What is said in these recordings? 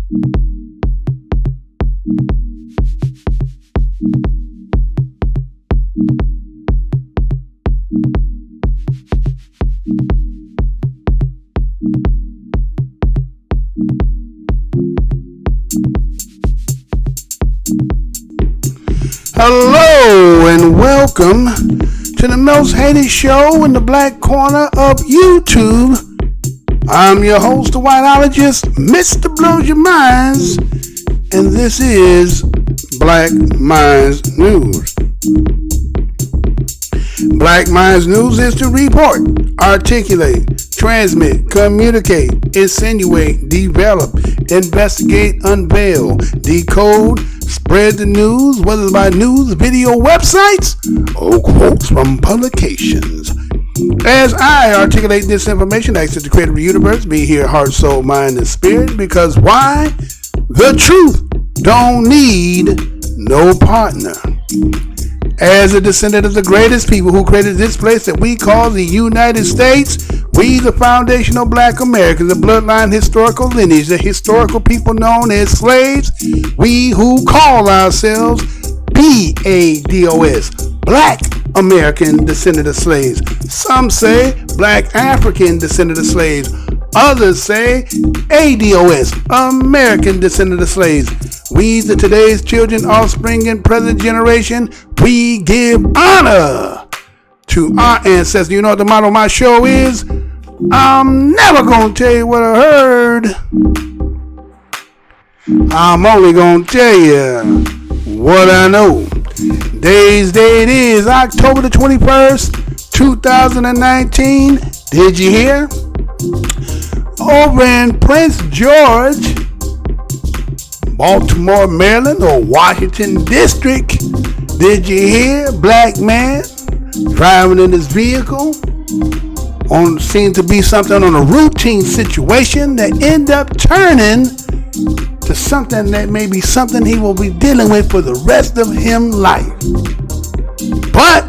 Hello and welcome to the most hated show in the black corner of YouTube. I'm your host, the whiteologist, Mr. Blows Your Minds, and this is Black MINDZ News. Black MINDZ News is to report, articulate, transmit, communicate, insinuate, develop, investigate, unveil, decode, spread the news, whether it's by news, video, websites, or quotes from publications. As I articulate this information, I access the creator of the universe, be here, heart, soul, mind, and spirit, because why? The truth don't need no partner. As a descendant of the greatest people who created this place that we call the United States, we, the foundational black Americans, the bloodline historical lineage, the historical people known as slaves, we who call ourselves BADOS, Black American descendant of slaves. Some say Black African descendant of slaves. Others say ADOS, American descendant of slaves. We, the today's children, offspring, and present generation, we give honor to our ancestors. You know what the motto of my show is? I'm never going to tell you what I heard. I'm only going to tell you what I know. Today's date is October the 21st, 2019. Did you hear? Over in Prince George, Baltimore, Maryland, or Washington District, did you hear? Black man driving in his vehicle seemed to be something on a routine situation that end up turning to something that may be something he will be dealing with for the rest of his life. But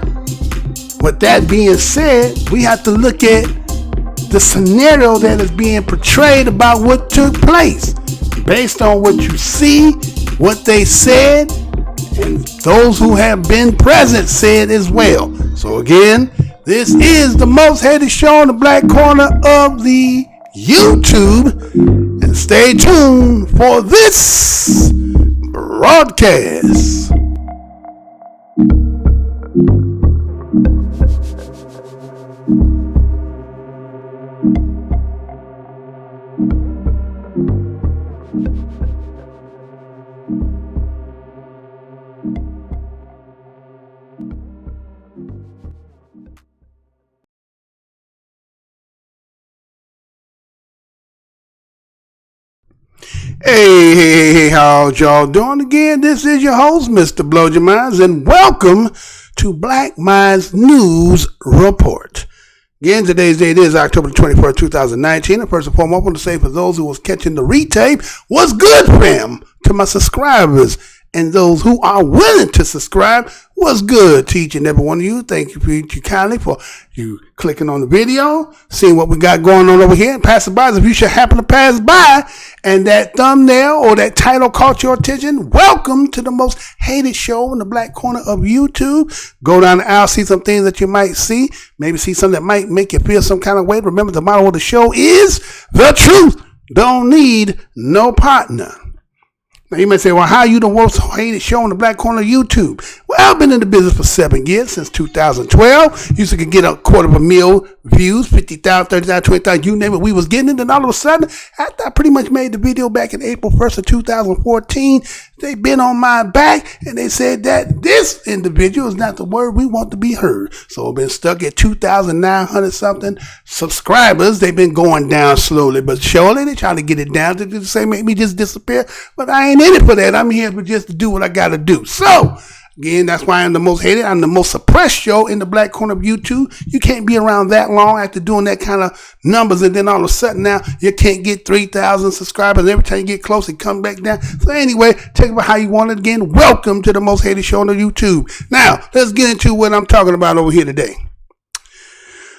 with that being said, we have to look at the scenario that is being portrayed about what took place based on what you see, what they said, and those who have been present said as well. So again, this is the most hated show in the black corner of the YouTube, and stay tuned for this broadcast. Hey, how y'all doing again? This is your host, Mr. Blow Your Minds, and welcome to Black MINDZ News Report. Again, today's date is October 21st, 2019. And first and foremost, I want to say for those who was catching the retape, what's good, fam? To my subscribers and those who are willing to subscribe, what's good to each and every one of you. Thank you kindly for you clicking on the video, seeing what we got going on over here. And passerbys, if you should happen to pass by and that thumbnail or that title caught your attention, welcome to the most hated show in the black corner of YouTube. Go down the aisle, see some things that you might see. Maybe see something that might make you feel some kind of way. Remember, the motto of the show is the truth don't need no partner. Now you may say, well, how are you the most hated show on the black corner of YouTube? Well, I've been in the business for 7 years, since 2012. Used to get a $250,000 views, 50,000, 30,000, 20,000, you name it. We was getting it, and all of a sudden, after I pretty much made the video back in April 1st of 2014, they been on my back, and they said that this individual is not the word we want to be heard. So I've been stuck at 2,900 something subscribers. They've been going down slowly, but surely they trying to get it down to say make me just disappear. But I ain't in it for that. I'm here for just to do what I got to do. So again, that's why I'm the most hated. I'm the most suppressed show in the black corner of YouTube. You can't be around that long after doing that kind of numbers, and then all of a sudden now you can't get 3,000 subscribers. Every time you get close, it comes back down. So anyway, take it about how you want it. Again, welcome to the most hated show on the YouTube. Now, let's get into what I'm talking about over here today.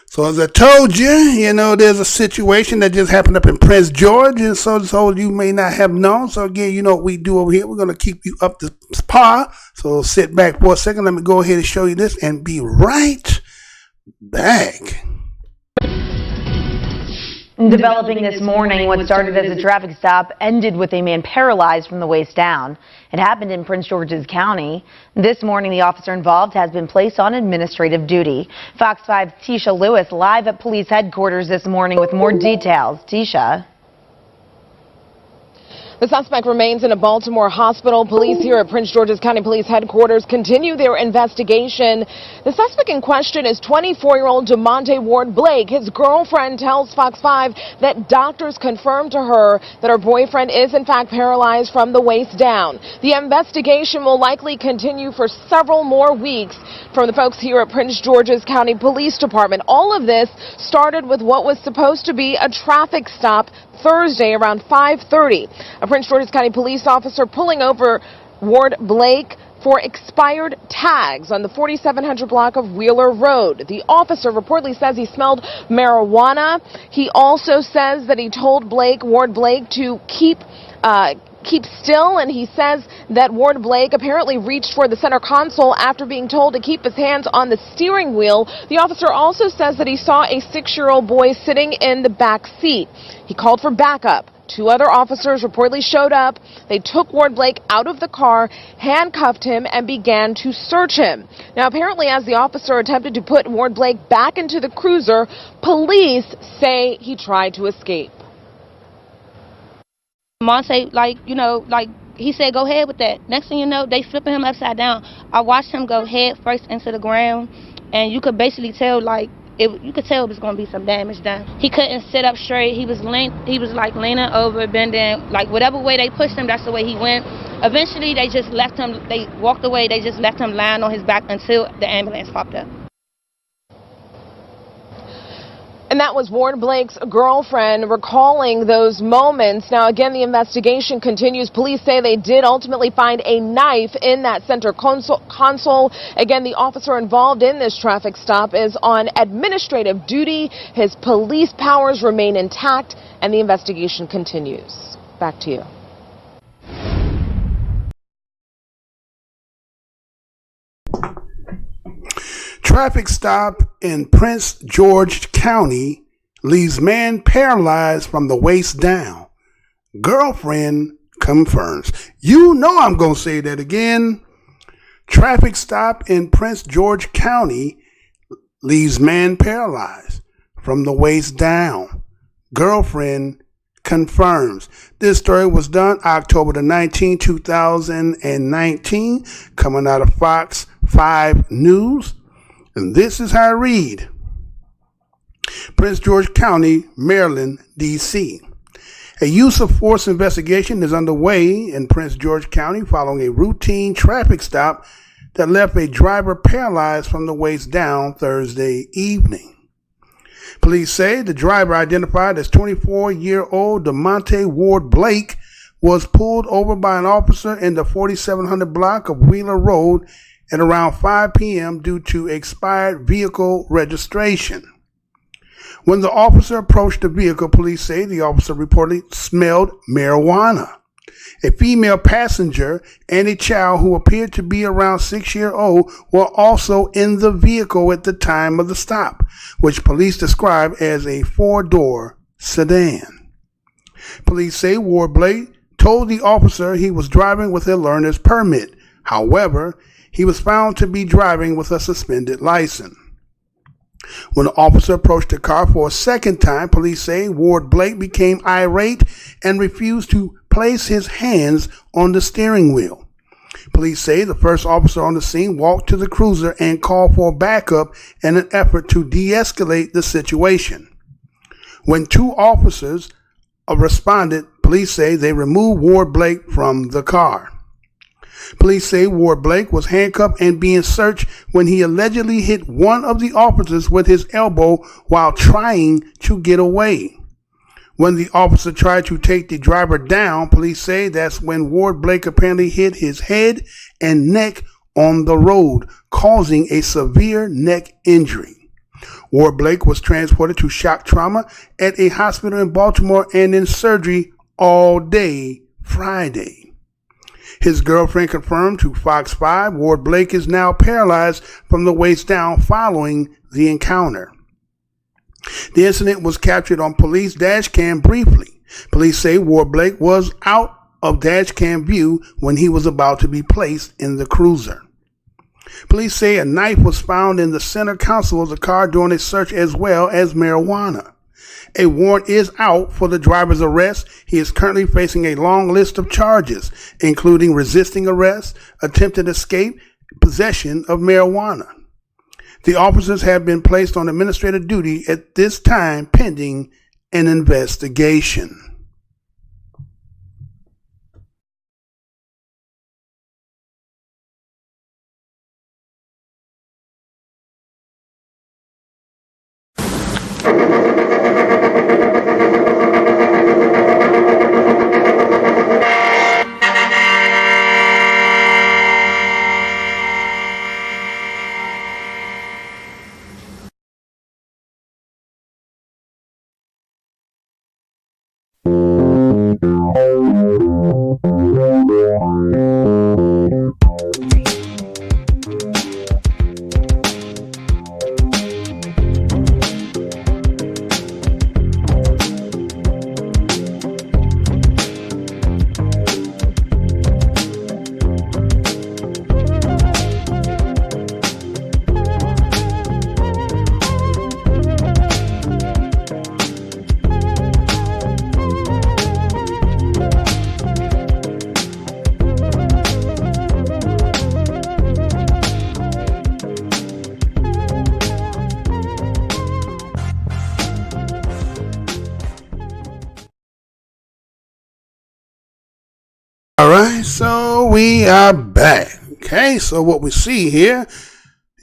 So So as I told you, there's a situation that just happened up in Prince George, and so you may not have known. So again, you know what we do over here. We're going to keep you up to par. So sit back for a second. Let me go ahead and show you this and be right back. Developing this morning, what started as a traffic stop ended with a man paralyzed from the waist down. It happened in Prince George's County. This morning, the officer involved has been placed on administrative duty. Fox 5's Tisha Lewis live at police headquarters this morning with more details. Tisha. The suspect remains in a Baltimore hospital. Police here at Prince George's County Police Headquarters continue their investigation. The suspect in question is 24-year-old DeMonte Ward Blake. His girlfriend tells Fox 5 that doctors confirmed to her that her boyfriend is in fact paralyzed from the waist down. The investigation will likely continue for several more weeks. From the folks here at Prince George's County Police Department, all of this started with what was supposed to be a traffic stop Thursday around 5:30. A Prince George's County police officer pulling over Ward Blake for expired tags on the 4700 block of Wheeler Road. The officer reportedly says he smelled marijuana. He also says that he told Ward Blake to keep still, and he says that Ward Blake apparently reached for the center console after being told to keep his hands on the steering wheel. The officer also says that he saw a 6-year-old boy sitting in the back seat. He called for backup. 2 other officers reportedly showed up. They took Ward Blake out of the car, handcuffed him, and began to search him. Now, apparently, as the officer attempted to put Ward Blake back into the cruiser, police say he tried to escape. Monte, he said, go ahead with that. Next thing you know, they flipping him upside down. I watched him go head first into the ground, and you could basically tell, you could tell it was going to be some damage done. He couldn't sit up straight. He was leaning over, bending, whatever way they pushed him, that's the way he went. Eventually, they just left him, they walked away, they just left him lying on his back until the ambulance popped up. And that was Ward Blake's girlfriend recalling those moments. Now, again, the investigation continues. Police say they did ultimately find a knife in that center console. Again, the officer involved in this traffic stop is on administrative duty. His police powers remain intact, and the investigation continues. Back to you. Traffic stop in Prince George County leaves man paralyzed from the waist down. Girlfriend confirms. You know I'm going to say that again. Traffic stop in Prince George County leaves man paralyzed from the waist down. Girlfriend confirms. This story was done October the 19th, 2019, coming out of Fox 5 News. And this is how I read. Prince George County, Maryland, D.C. A use of force investigation is underway in Prince George County following a routine traffic stop that left a driver paralyzed from the waist down Thursday evening. Police say the driver, identified as 24-year-old DeMonte Ward Blake, was pulled over by an officer in the 4700 block of Wheeler Road at around 5 p.m. due to expired vehicle registration. When the officer approached the vehicle, police say the officer reportedly smelled marijuana. A female passenger and a child who appeared to be around 6 years old were also in the vehicle at the time of the stop, which police describe as a 4-door sedan. Police say Ward Blake told the officer he was driving with a learner's permit. However, he was found to be driving with a suspended license. When the officer approached the car for a second time, police say Ward Blake became irate and refused to place his hands on the steering wheel. Police say the first officer on the scene walked to the cruiser and called for backup in an effort to de-escalate the situation. When 2 officers responded, police say they removed Ward Blake from the car. Police say Ward Blake was handcuffed and being searched when he allegedly hit one of the officers with his elbow while trying to get away. When the officer tried to take the driver down, police say that's when Ward Blake apparently hit his head and neck on the road, causing a severe neck injury. Ward Blake was transported to shock trauma at a hospital in Baltimore and in surgery all day Friday. His girlfriend confirmed to Fox 5 Ward Blake is now paralyzed from the waist down following the encounter. The incident was captured on police dash cam briefly. Police say Ward Blake was out of dash cam view when he was about to be placed in the cruiser. Police say a knife was found in the center console of the car during a search, as well as marijuana. A warrant is out for the driver's arrest. He is currently facing a long list of charges, including resisting arrest, attempted escape, possession of marijuana. The officers have been placed on administrative duty at this time pending an investigation. All right, so we are back. Okay, so what we see here,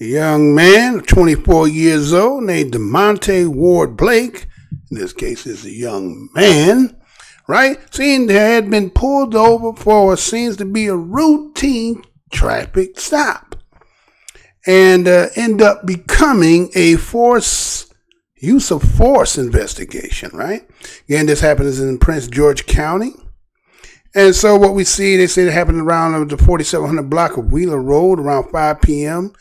a young man, 24 years old, named DeMonte Ward Blake. In this case, is a young man, right? Seen that had been pulled over for what seems to be a routine traffic stop, and end up becoming a use of force investigation, right? Again, this happens in Prince George County. And so what we see, they say it happened around the 4700 block of Wheeler Road around 5 p.m.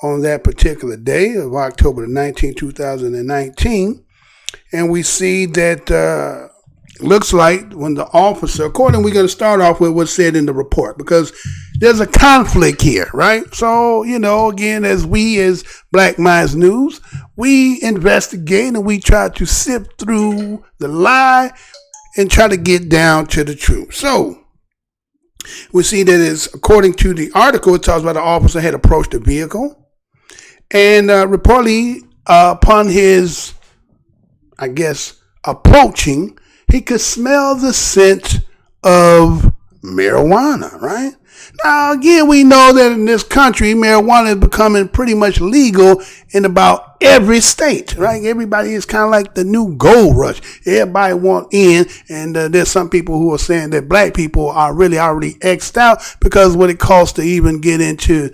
on that particular day of October the 19th, 2019. And we see that looks like when the officer, according, we're going to start off with what's said in the report, because there's a conflict here, right? So, again, as Black Minds News, we investigate and we try to sift through the lie and try to get down to the truth. So we see that it's, according to the article, it talks about the officer had approached the vehicle, and reportedly upon his, approaching, he could smell the scent of marijuana, right? Now, again, we know that in this country, marijuana is becoming pretty much legal in about every state, right? Everybody is kind of like the new gold rush. Everybody want in, and there's some people who are saying that black people are really already X'd out because what it costs to even get into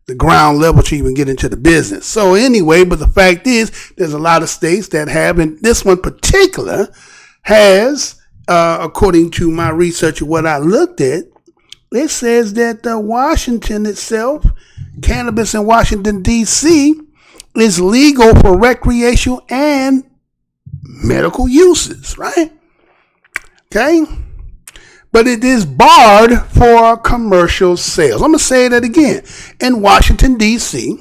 the ground level to even get into the business. So anyway, but the fact is, there's a lot of states that have, and this one particular has, according to my research of what I looked at, it says that Washington itself, cannabis in Washington, D.C., is legal for recreational and medical uses, right? Okay? But it is barred for commercial sales. I'm going to say that again. In Washington, D.C.,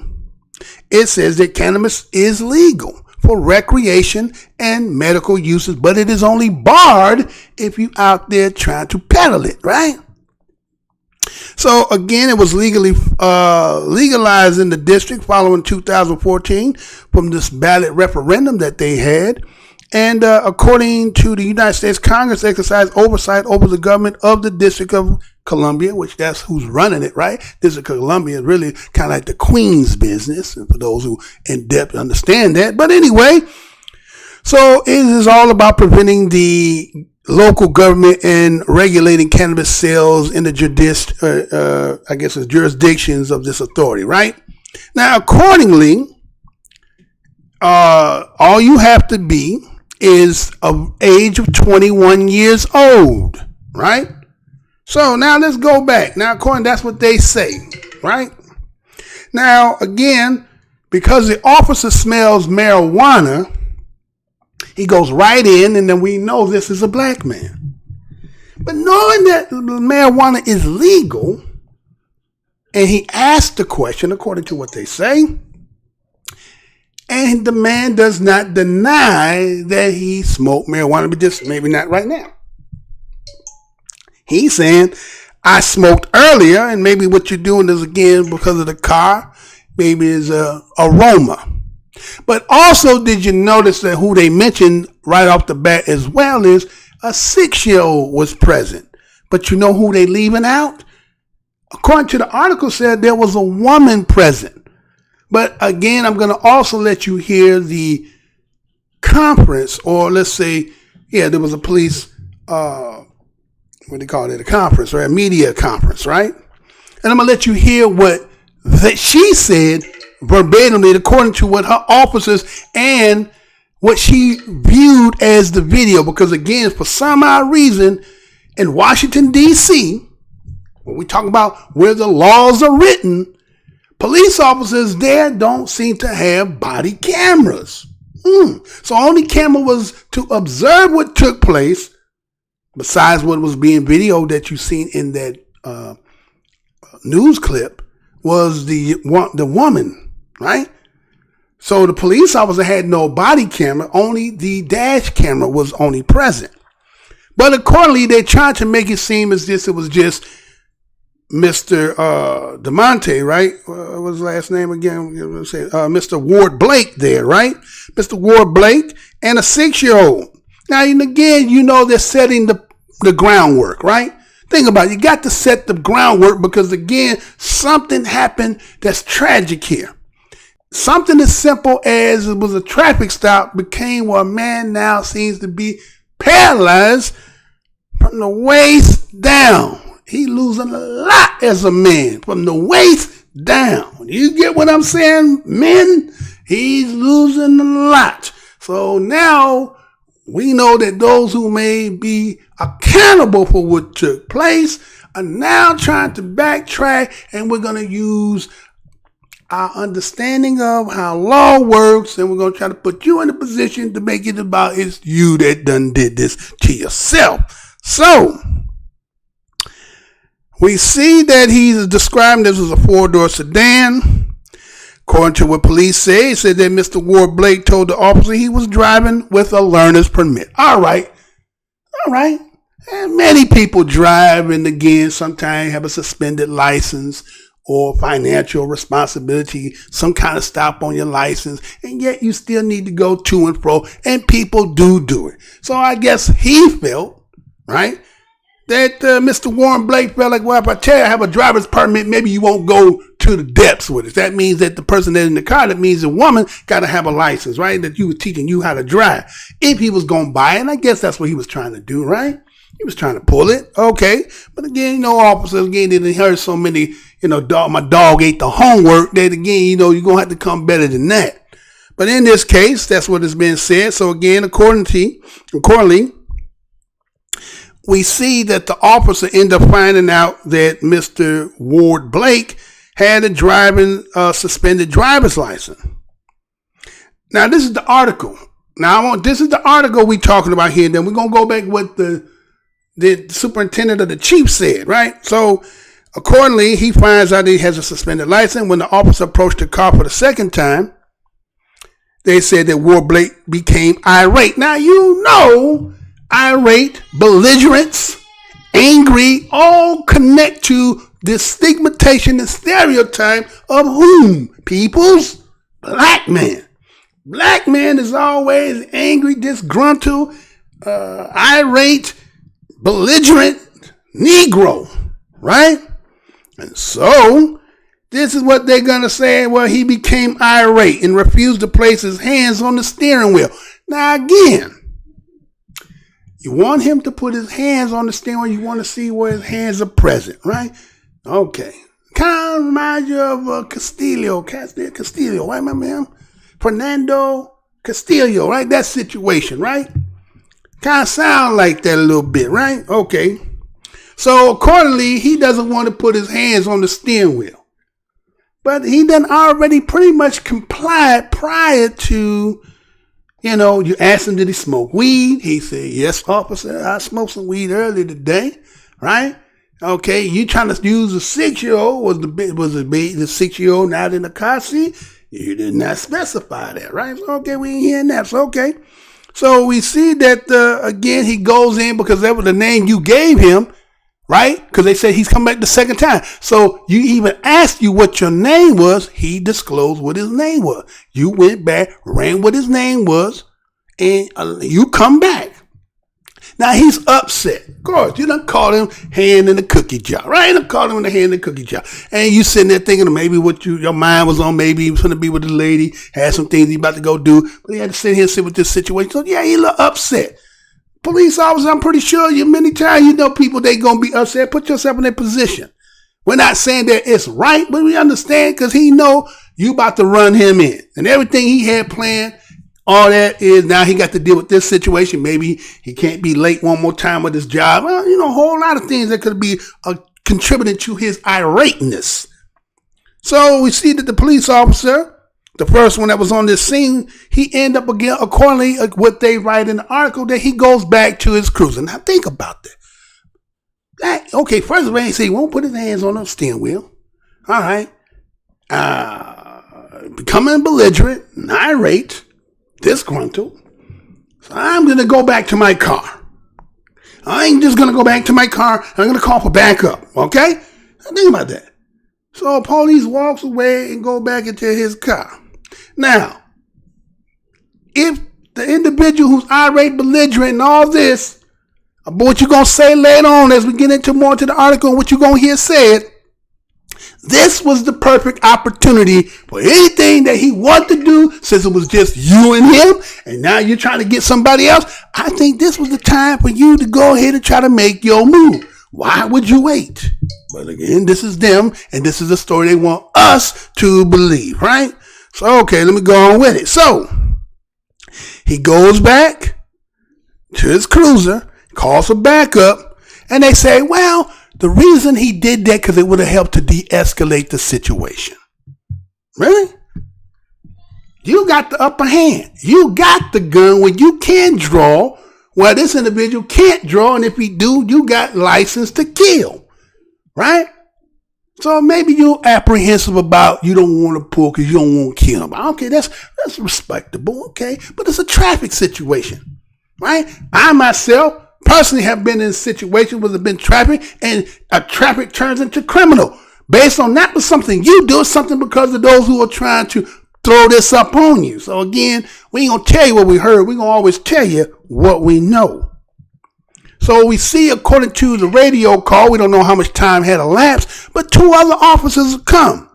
it says that cannabis is legal for recreation and medical uses, but it is only barred if you out there trying to peddle it, right? So again, it was legalized in the district following 2014 from this ballot referendum that they had. And according to the United States Congress, exercised oversight over the government of the District of Columbia, which that's who's running it, right? District of Columbia is really kind of like the Queen's business, and for those who in depth understand that. But anyway, so it is all about preventing the local government and regulating cannabis sales in the jurisdictions of this authority, right? Now, accordingly, all you have to be is of age of 21 years old, right? So now let's go back. Now, according, that's what they say, right? Now, again, because the officer smells marijuana, he goes right in, and then we know this is a black man. But knowing that marijuana is legal, and he asked the question, according to what they say, and the man does not deny that he smoked marijuana, but just maybe not right now. He's saying, I smoked earlier, and maybe what you're doing is, again, because of the car, maybe is a aroma. But also, did you notice that who they mentioned right off the bat as well is a 6-year-old was present. But you know who they leaving out? According to the article, said there was a woman present. But again, I'm going to also let you hear the conference, or let's say, yeah, there was a police, what do they call it, a conference, right? A media conference, right? And I'm going to let you hear what that she said verbatimly, according to what her officers and what she viewed as the video. Because again, for some odd reason, in Washington, D.C., when we talk about where the laws are written, police officers there don't seem to have body cameras. So only camera was to observe what took place, besides what was being videoed that you seen in that news clip, was the woman, right? So the police officer had no body camera, only the dash camera was only present. But accordingly, they tried to make it seem as if it was just Mr. DEMONTE, right? What was his last name again? Mr. Ward Blake there, right? Mr. Ward Blake and a 6-year-old. Now, and again, you know they're setting the groundwork, right? Think about it. You got to set the groundwork because, again, something happened that's tragic here. Something as simple as it was a traffic stop became where a man now seems to be paralyzed from the waist down. He losing a lot as a man from the waist down. You get what I'm saying, men? He's losing a lot. So now we know that those who may be accountable for what took place are now trying to backtrack, and we're going to use our understanding of how law works, and we're going to try to put you in a position to make it about it's you that done did this to yourself. So we see that he's described this as a 4-door sedan. According to what police say, it said that Mr. Ward Blake told the officer he was driving with a learner's permit. All right. And many people drive, and again, sometimes have a suspended license or financial responsibility, some kind of stop on your license, and yet you still need to go to and fro, and people do it. So I guess he felt, right, that Mr. Warren Blake felt like, well, if I tell you I have a driver's permit, maybe you won't go to the depths with it. That means that the person that's in the car, that means the woman got to have a license, right? That you were teaching you how to drive. If he was going to buy it, and I guess that's what he was trying to do, right? He was trying to pull it. Okay. But again, officers, again, they didn't hear so many, my dog ate the homework, that again, you're going to have to come better than that. But in this case, that's what has been said. So again, accordingly, we see that the officer ended up finding out that Mr. Ward Blake had a suspended driver's license. Now, this is the article. This is the article we're talking about here. Then we're going to go back with the superintendent of the chief said, right? So, accordingly, he finds out that he has a suspended license. When the officer approached the car for the second time, they said that Ward Blake became irate. Now, irate, belligerence, angry, all connect to this stigmatization and stereotype of whom? Peoples? Black man. Black man is always angry, disgruntled, irate, belligerent, Negro, right? And so, this is what they're going to say. Well, he became irate and refused to place his hands on the steering wheel. Now, again, you want him to put his hands on the steering wheel. You want to see where his hands are present, right? Okay. Kind of reminds you of Castillo, right? Remember him? Fernando Castillo, right? That situation, right? Kind of sound like that a little bit, right? Okay. So accordingly, he doesn't want to put his hands on the steering wheel. But he done already pretty much complied prior to, you asked him, did he smoke weed? He said, yes, officer, I smoked some weed earlier today, right? Okay, you trying to use a 6-year-old, was the 6-year-old not in the car seat? You did not specify that, right? So, okay, we ain't hearing that, so okay. So we see that, again, he goes in because that was the name you gave him, right? Because they said he's come back the second time. So you even asked you what your name was. He disclosed what his name was. You went back, ran what his name was, and you come back. Now he's upset. Of course, you done called him hand in the cookie jar, right? You done called him in the hand in the cookie jar. And you sitting there thinking maybe what your mind was on, maybe he was going to be with the lady, had some things he about to go do, but he had to sit here and sit with this situation. So yeah, he a little upset. Police officer, I'm pretty sure many times people, they going to be upset. Put yourself in their position. We're not saying that it's right, but we understand because he know you about to run him in. And everything he had planned, all that is now he got to deal with this situation. Maybe he can't be late one more time with his job. Well, a whole lot of things that could be contributing to his irateness. So we see that the police officer, the first one that was on this scene, he ended up again, accordingly, what they write in the article, that he goes back to his cruiser. Now think about that. Okay, first of all, he said he won't put his hands on the steering wheel. All right. Becoming belligerent, irate, disgruntled. So I'm going to go back to my car. I ain't just going to go back to my car. I'm going to call for backup. Okay? Now think about that. So police walks away and go back into his car. Now, if the individual who's irate, belligerent, and all this, about what you're going to say later on as we get into more to the article and what you're going to hear said, this was the perfect opportunity for anything that he wanted to do, since it was just you and him, and now you're trying to get somebody else. I think this was the time for you to go ahead and try to make your move. Why would you wait? But again, this is them, and this is the story they want us to believe, right? So, okay, let me go on with it. So, he goes back to his cruiser, calls for backup, and they say, well, the reason he did that because it would have helped to de-escalate the situation. Really? You got the upper hand. You got the gun where you can draw, where this individual can't draw, and if he do, you got license to kill. Right? So maybe you're apprehensive about you don't want to pull because you don't want to kill him. Okay, that's respectable, okay? But it's a traffic situation. Right? I myself personally have been in situations where there's been traffic and a traffic turns into criminal. Based on that was something you do, something because of those who are trying to throw this up on you. So again, we ain't going to tell you what we heard. We're going to always tell you what we know. So we see, according to the radio call, we don't know how much time had elapsed, but 2 other officers have come.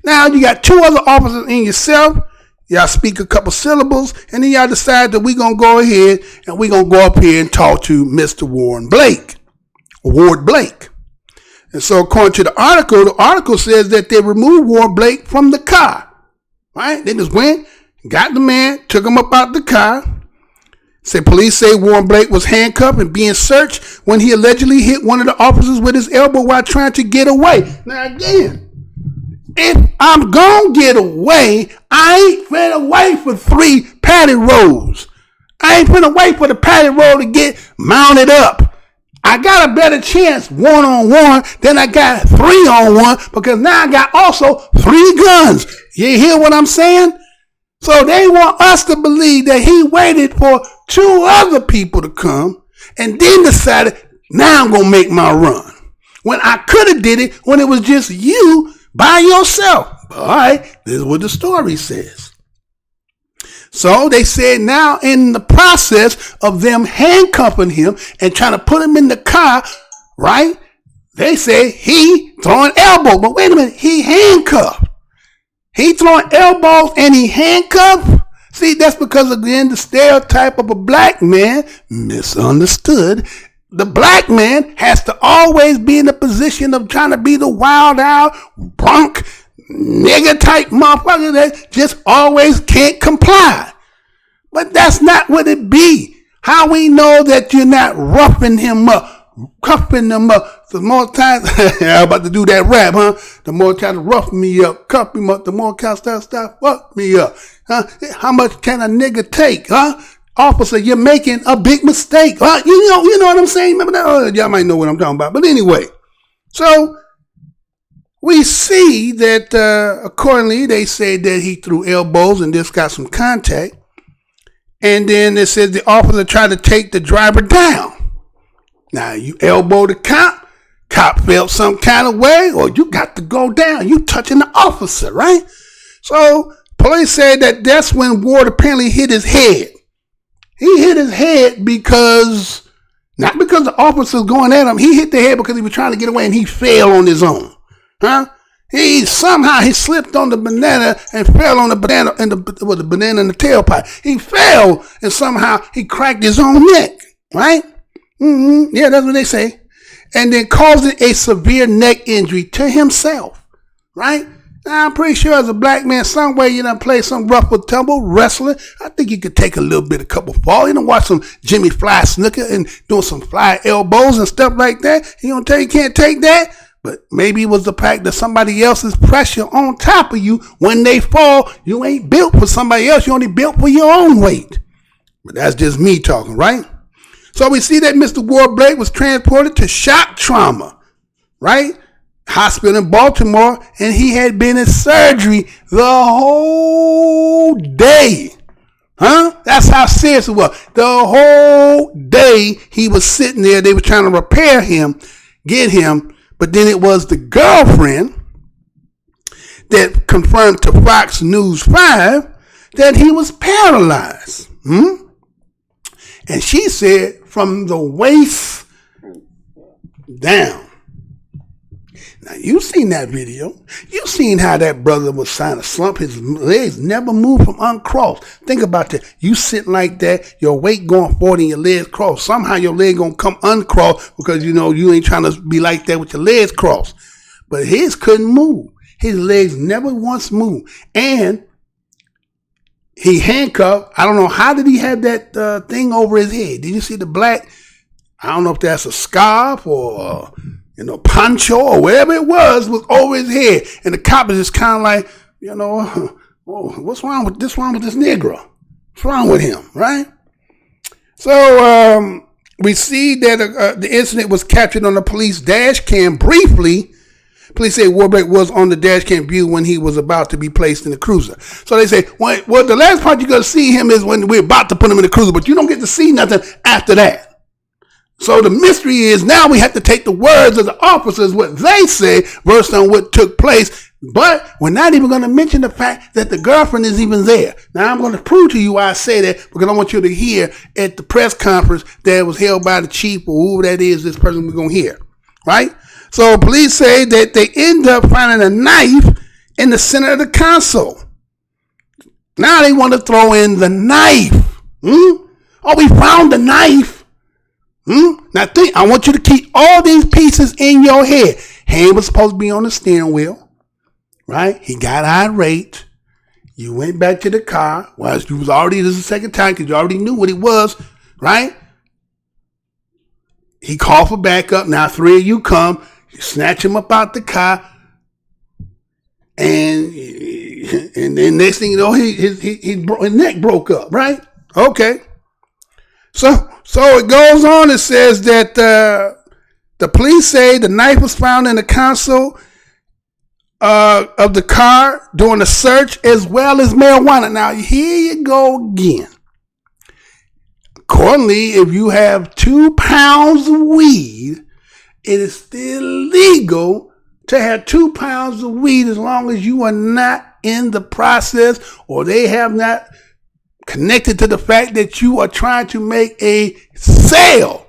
Now you got 2 other officers in yourself. Y'all speak a couple syllables, and then y'all decide that we're going to go ahead and we're going to go up here and talk to Mr. Ward Blake. And so according to the article says that they removed Ward Blake from the car. Right? They just went, got the man, took him up out the car. Police say Ward Blake was handcuffed and being searched when he allegedly hit one of the officers with his elbow while trying to get away. Now again, if I'm going to get away, I ain't finna wait for 3 patty rolls. I ain't finna wait for the patty roll to get mounted up. I got a better chance 1-on-1 than I got 3-on-1 because now I got also 3 guns. You hear what I'm saying? So they want us to believe that he waited for 2 other people to come and then decided, now I'm going to make my run. When I could have did it when it was just you by yourself. All right, this is what the story says. So they said now in the process of them handcuffing him and trying to put him in the car, right? They say he throwing elbows, but wait a minute, he handcuffed. He throwing elbows and he handcuffed? See, that's because again, the stereotype of a black man misunderstood. The black man has to always be in the position of trying to be the wild out, punk, nigga type motherfucker that just always can't comply. But that's not what it be. How we know that you're not roughing him up, cuffing him up? The more times, I'm about to do that rap, huh? The more times to rough me up, cuff me up, the more times stop fuck me up. Huh? How much can a nigga take, huh? Officer, you're making a big mistake. Huh? You know what I'm saying? Remember that? Oh, y'all might know what I'm talking about. But anyway, so we see that accordingly, they say that he threw elbows and just got some contact. And then it says the officer tried to take the driver down. Now, you elbow the cop felt some kind of way, or you got to go down. You touching the officer, right? So, police said that that's when Ward apparently hit his head. He hit his head because, not because the officer's going at him, he hit the head because he was trying to get away and he fell on his own. Huh? He slipped on the banana and fell on the banana and the banana in the tailpipe. He fell and somehow he cracked his own neck, right? Yeah, that's what they say. And then causing a severe neck injury to himself, right? Now, I'm pretty sure as a black man, somewhere you done play some rough or tumble wrestling. I think you could take a little bit, a couple falls. You done watch some Jimmy Fly Snooker and doing some fly elbows and stuff like that. You don't tell you can't take that. But maybe it was the fact that somebody else's pressure on top of you when they fall. You ain't built for somebody else. You only built for your own weight. But that's just me talking, right? So we see that Mr. Ward Blake was transported to shock trauma, right? Hospital in Baltimore, and he had been in surgery the whole day. Huh? That's how serious it was. The whole day he was sitting there. They were trying to repair him, get him. But then it was the girlfriend that confirmed to Fox News 5 that he was paralyzed. And she said from the waist down. Now, you've seen that video. You've seen how that brother was trying to slump. His legs never moved from uncrossed. Think about that. You sitting like that, your weight going forward and your legs crossed. Somehow your leg going to come uncrossed because, you ain't trying to be like that with your legs crossed. But his couldn't move. His legs never once moved. And he handcuffed. I don't know. How did he have that thing over his head? Did you see the black? I don't know if that's a scarf or poncho or whatever it was over his head. And the cop is just kind of like, what's wrong with this Negro? What's wrong with him, right? So we see that the incident was captured on the police dash cam briefly. Police say Warbeck was on the dash cam view when he was about to be placed in the cruiser. So they say, well, the last part you're going to see him is when we're about to put him in the cruiser, but you don't get to see nothing after that. So the mystery is now we have to take the words of the officers, what they say, versus on what took place. But we're not even going to mention the fact that the girlfriend is even there. Now, I'm going to prove to you why I say that because I want you to hear at the press conference that was held by the chief or whoever that is, this person we're going to hear. Right? So police say that they end up finding a knife in the center of the console. Now they want to throw in the knife. Oh, we found the knife. Now I want you to keep all these pieces in your head. Hand was supposed to be on the steering wheel, right? He got irate. You went back to the car. Well, you was already, this is the second time because you already knew what it was, right? He called for backup. Now 3 of you come. You snatch him up out the car. And then next thing you know, his neck broke up, right? Okay. So it goes on. It says that the police say the knife was found in the console of the car during the search, as well as marijuana. Now here you go again. Accordingly, if you have 2 pounds of weed, it is still legal to have 2 pounds of weed as long as you are not in the process or they have not connected to the fact that you are trying to make a sale.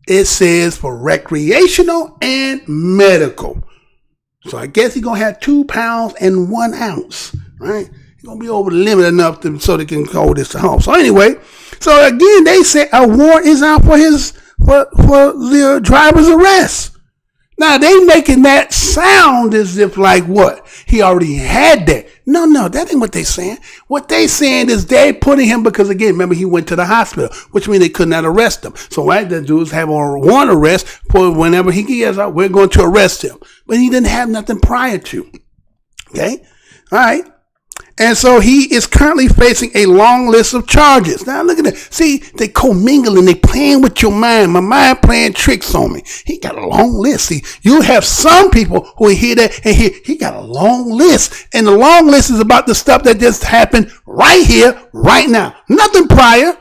It says for recreational and medical. So I guess he's going to have 2 pounds and 1 ounce, right? He's going to be over the limit enough so they can hold this to home. So anyway, so again, they say a warrant is out for the driver's arrest. Now, they making that sound as if like what? He already had that. No, that ain't what they saying. What they saying is they putting him because, again, remember, he went to the hospital, which means they could not arrest him. So what they do is have a warrant arrest for whenever he gets out, we're going to arrest him. But he didn't have nothing prior to. Okay? All right. And so he is currently facing a long list of charges. Now look at that. See, they commingling, they playing with your mind. My mind playing tricks on me. He got a long list. See, you have some people who hear that and hear, he got a long list. And the long list is about the stuff that just happened right here, right now. Nothing prior,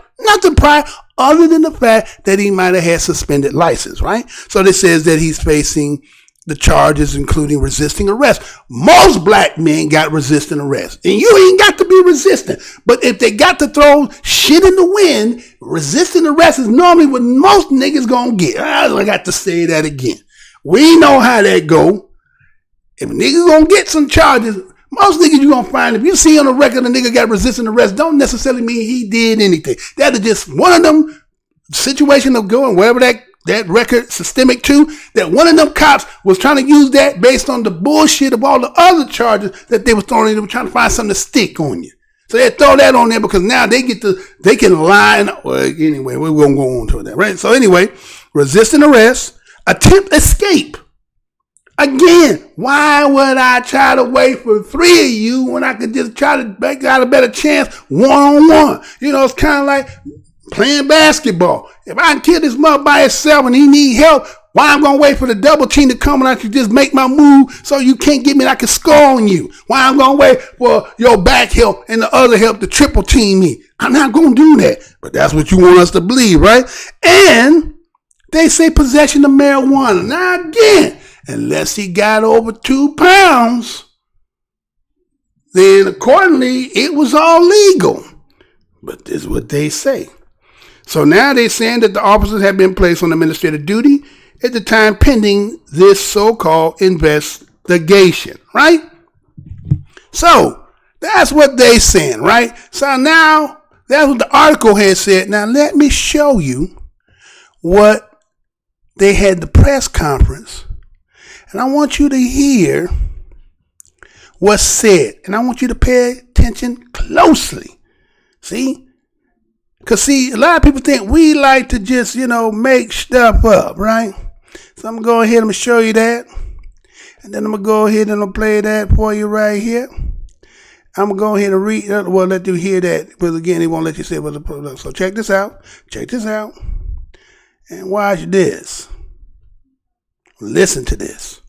other than the fact that he might have had suspended license, right? So this says that he's facing the charges, including resisting arrest. Most black men got resisting arrest. And you ain't got to be resistant. But if they got to throw shit in the wind, resisting arrest is normally what most niggas gonna get. I got to say that again. We know how that go. If niggas gonna get some charges, most niggas you gonna find, if you see on the record a nigga got resisting arrest, don't necessarily mean he did anything. That is just one of them situations of going wherever that record systemic too, that one of them cops was trying to use that based on the bullshit of all the other charges that they were throwing in. They were trying to find something to stick on you. So they throw that on there because now they can lie. Well, anyway, we're going to go on to that, right? So anyway, resisting arrest, attempt escape. Again, why would I try to wait for three of you when I could just try to make out a better chance one-on-one? You know, it's kind of like playing basketball. If I can kill this mother by itself and he need help, why I'm going to wait for the double team to come and I can just make my move so you can't get me and I can score on you? Why I'm going to wait for your back help and the other help to triple team me? I'm not going to do that. But that's what you want us to believe, right? And they say possession of marijuana. Now again, unless he got over 2 pounds, then accordingly it was all legal. But this is what they say. So now they're saying that the officers have been placed on administrative duty at the time pending this so-called investigation, right? So that's what they're saying, right? So now that's what the article has said. Now let me show you what they had the press conference. And I want you to hear what's said. And I want you to pay attention closely. See? Because, see, a lot of people think we like to just, make stuff up, right? So I'm going to go ahead and show you that. And then I'm going to go ahead and play that for you right here. I'm going to go ahead and read, let you hear that. But again, it won't let you say what's the problem. So check this out. And watch this. Listen to this.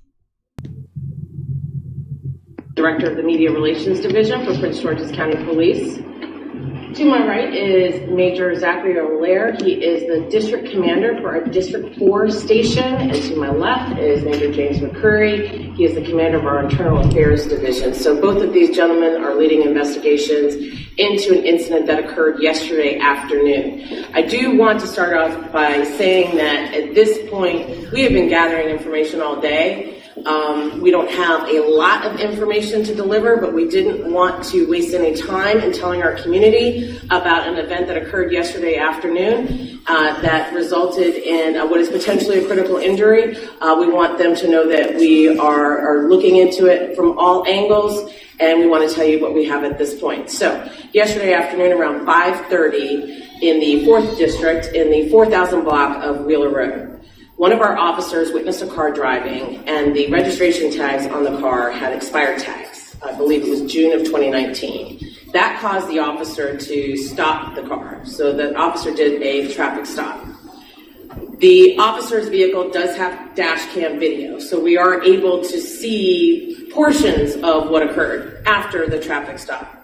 Director of the Media Relations Division for Prince George's County Police. To my right is Major Zachary O'Lair. He is the district commander for our District 4 station. And to my left is Major James McCurry. He is the commander of our Internal Affairs Division. So both of these gentlemen are leading investigations into an incident that occurred yesterday afternoon. I do want to start off by saying that at this point, we have been gathering information all day. We don't have a lot of information to deliver, but we didn't want to waste any time in telling our community about an event that occurred yesterday afternoon that resulted in what is potentially a critical injury. We want them to know that we are looking into it from all angles, and we want to tell you what we have at this point. So yesterday afternoon around 5:30 in the 4th District in the 4000 block of Wheeler Road, one of our officers witnessed a car driving, and the registration tags on the car had expired tags. I believe it was June of 2019. That caused the officer to stop the car. So the officer did a traffic stop. The officer's vehicle does have dash cam video, so we are able to see portions of what occurred after the traffic stop.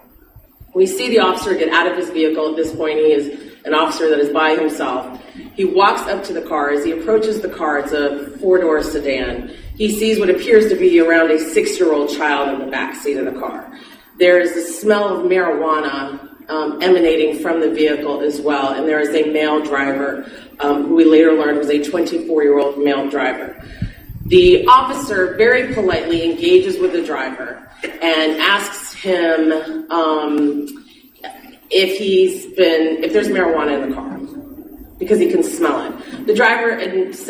We see the officer get out of his vehicle. At this point, he is an officer that is by himself. He walks up to the car. As he approaches the car, it's a 4-door sedan. He sees what appears to be around a 6-year-old child in the back seat of the car. There is the smell of marijuana emanating from the vehicle as well, and there is a male driver who we later learned was a 24-year-old male driver. The officer very politely engages with the driver and asks him if there's marijuana in the car. because he can smell it. The driver admits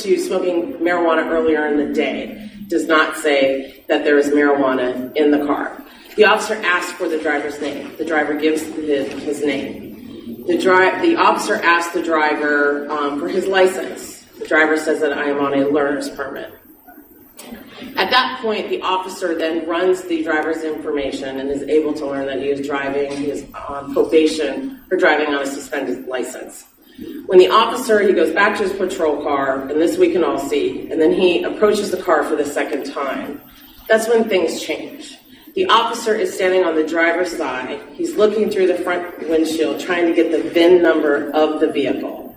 to smoking marijuana earlier in the day, does not say that there is marijuana in the car. The officer asks for the driver's name. The driver gives his name. The officer asks the driver for his license. The driver says that I am on a learner's permit. At that point, the officer then runs the driver's information and is able to learn that he is on probation for driving on a suspended license. When the officer, he goes back to his patrol car, and this we can all see, and then he approaches the car for the second time. That's when things change. The officer is standing on the driver's side. He's looking through the front windshield, trying to get the VIN number of the vehicle.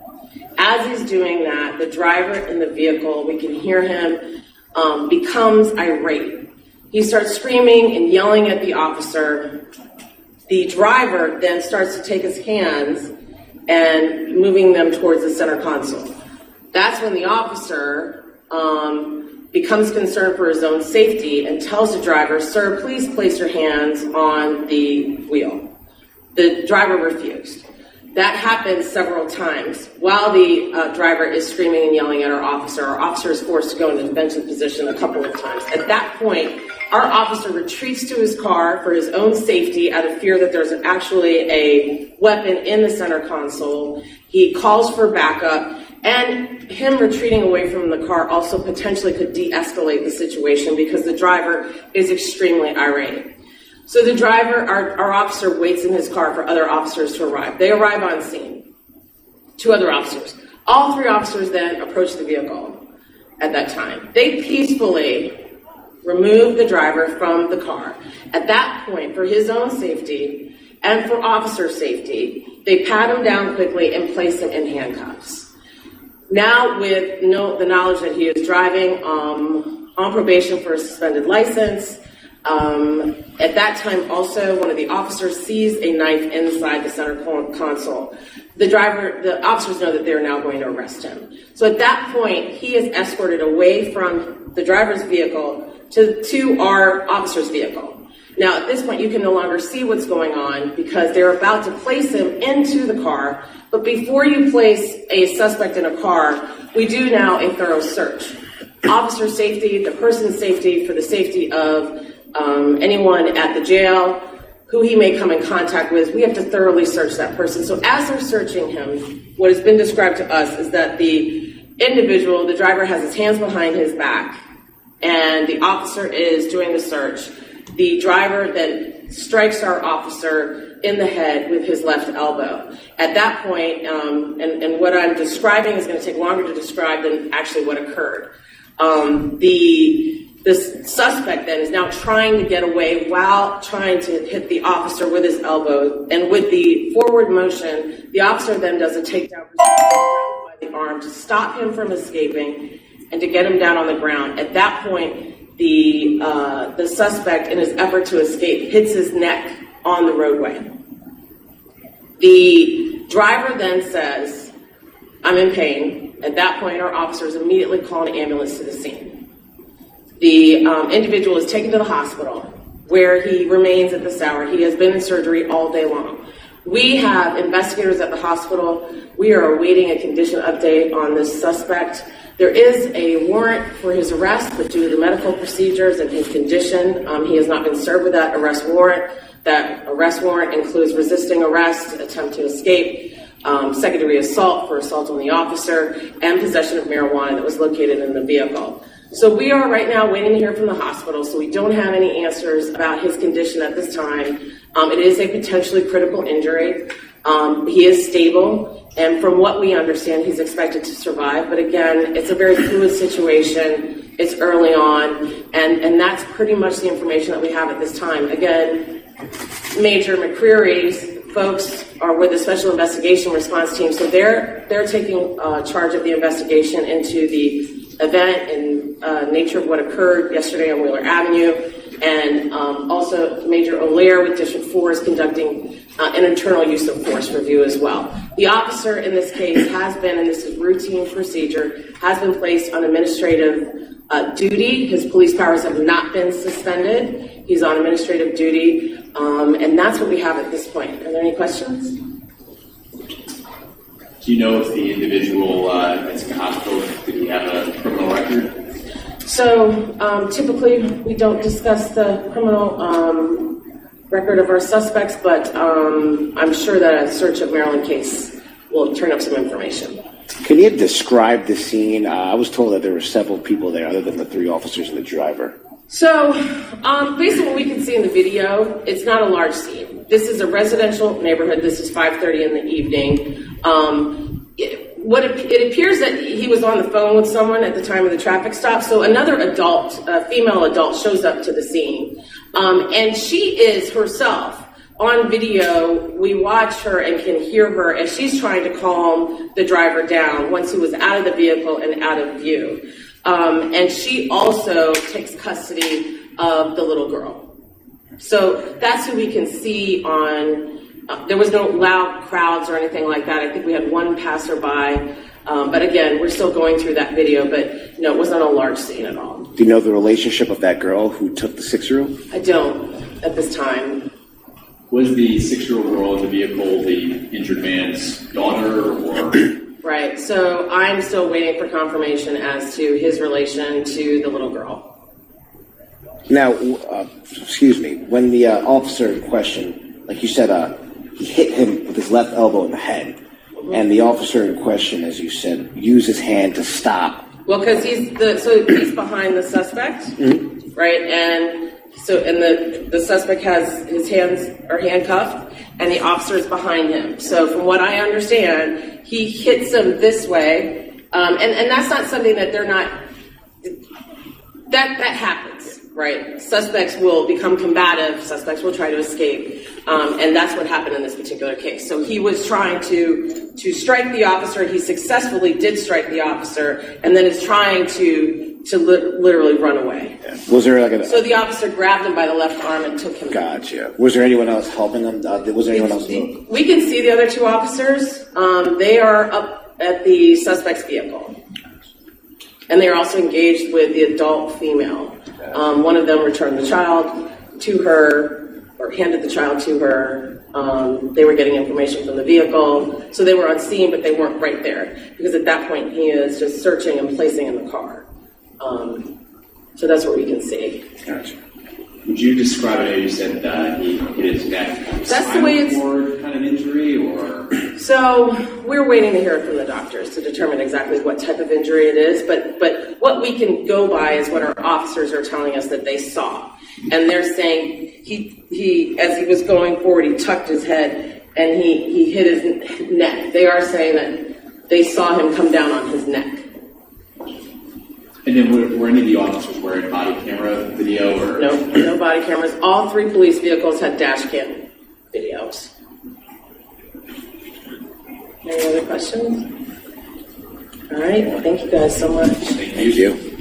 As he's doing that, the driver in the vehicle, we can hear him, becomes irate. He starts screaming and yelling at the officer. The driver then starts to take his hands and moving them towards the center console. That's when the officer becomes concerned for his own safety and tells the driver, "Sir, please place your hands on the wheel." The driver refused. That happens several times. While the driver is screaming and yelling at our officer is forced to go into defensive position a couple of times. At that point, our officer retreats to his car for his own safety out of fear that there's actually a weapon in the center console. He calls for backup, and him retreating away from the car also potentially could de-escalate the situation because the driver is extremely irate. So the driver, our officer, waits in his car for other officers to arrive. They arrive on scene. 2 other officers. All 3 officers then approach the vehicle at that time. They peacefully remove the driver from the car. At that point, for his own safety and for officer safety, they pat him down quickly and place him in handcuffs. Now, with the knowledge that he is driving on probation for a suspended license, at that time also one of the officers sees a knife inside the center console. The officers know that they're now going to arrest him. So at that point, he is escorted away from the driver's vehicle to our officer's vehicle. Now, at this point, you can no longer see what's going on because they're about to place him into the car. But before you place a suspect in a car, we do now a thorough search. Officer safety, the person's safety, for the safety of anyone at the jail, who he may come in contact with, we have to thoroughly search that person. So as they're searching him, what has been described to us is that the individual, the driver, has his hands behind his back, and the officer is doing the search. The driver then strikes our officer in the head with his left elbow. At that point, and what I'm describing is going to take longer to describe than actually what occurred. This suspect then is now trying to get away while trying to hit the officer with his elbow. And with the forward motion, the officer then does a takedown by the arm to stop him from escaping and to get him down on the ground. At that point, the suspect, in his effort to escape, hits his neck on the roadway. The driver then says, "I'm in pain." At that point, our officers immediately call an ambulance to the scene. The individual is taken to the hospital, where he remains at this hour. He has been in surgery all day long. We have investigators at the hospital. We are awaiting a condition update on this suspect. There is a warrant for his arrest, but due to the medical procedures and his condition, he has not been served with that arrest warrant. That arrest warrant includes resisting arrest, attempt to escape, second-degree assault for assault on the officer, and possession of marijuana that was located in the vehicle. So we are right now waiting to hear from the hospital, so we don't have any answers about his condition at this time. It is a potentially critical injury. He is stable, and from what we understand, he's expected to survive. But again, it's a very fluid situation. It's early on, and that's pretty much the information that we have at this time. Again, Major McCreary's folks are with the Special Investigation Response Team, so they're taking charge of the investigation into the event and nature of what occurred yesterday on Wheeler Avenue, and also Major O'Leary with District 4 is conducting an internal use of force review as well. The officer in this case has been, and this is routine procedure, has been placed on administrative duty. His police powers have not been suspended. He's on administrative duty, and that's what we have at this point. Are there any questions? Do you know if the individual that's in the hospital, did he have a criminal record? So typically we don't discuss the criminal record of our suspects, but I'm sure that a search of Maryland case will turn up some information. Can you describe the scene? I was told that there were several people there other than the 3 officers and the driver. So based on what we can see in the video, it's not a large scene. This is a residential neighborhood. This is 5:30 in the evening. It appears that he was on the phone with someone at the time of the traffic stop. So another adult, female adult, shows up to the scene. And she is herself. On video, we watch her and can hear her as she's trying to calm the driver down once he was out of the vehicle and out of view. And she also takes custody of the little girl. So that's who we can see on. There was no loud crowds or anything like that. I think we had one passerby. But again, we're still going through that video, but no, it wasn't a large scene at all. Do you know the relationship of that girl who took the 6-year-old? I don't at this time. Was the 6-year-old girl in the vehicle the injured man's daughter or? Right, so I'm still waiting for confirmation as to his relation to the little girl. Now, excuse me, when the officer in question, like you said, he hit him with his left elbow in the head, and the officer in question, as you said, used his hand to stop. Well, because he's behind the suspect, right? And so, the suspect has his hands are handcuffed, and the officer is behind him. So, from what I understand, he hits him this way, and that's not something that they're not. That happens, right? Suspects will become combative. Suspects will try to escape, and that's what happened in this particular case. So he was trying to strike the officer. He successfully did strike the officer, and then is trying to literally run away. Yeah. Was there So the officer grabbed him by the left arm and took him. Gotcha. Was there anyone else helping him? Was there anyone else? We can see the other 2 officers. They are up at the suspect's vehicle. And they are also engaged with the adult female. One of them returned the child to her, or handed the child to her. They were getting information from the vehicle. So they were on scene, but they weren't right there. Because at that point, he is just searching and placing in the car. So that's what we can see. Gotcha. Would you describe it? You said he hit his neck. That's the way it's kind of injury, or so we're waiting to hear from the doctors to determine exactly what type of injury it is. But what we can go by is what our officers are telling us that they saw, and they're saying he as he was going forward, he tucked his head and he hit his neck. They are saying that they saw him come down on his neck. And then were any of the officers wearing body camera video? Or? No body cameras. All 3 police vehicles had dash cam videos. Any other questions? All right. Thank you guys so much. Thank you.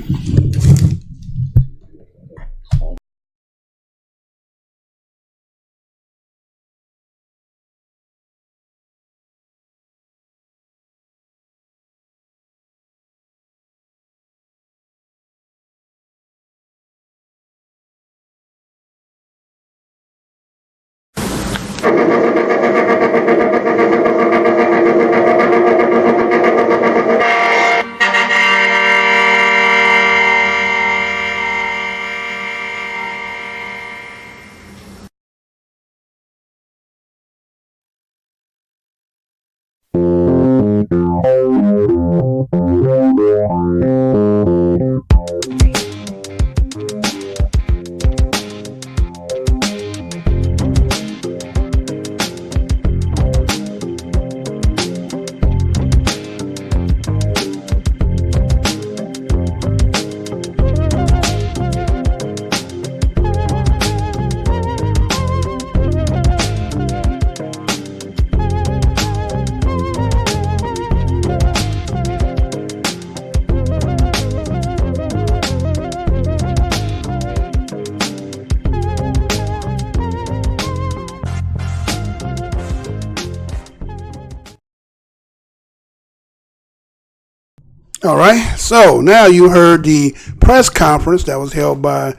All right. So now you heard the press conference that was held by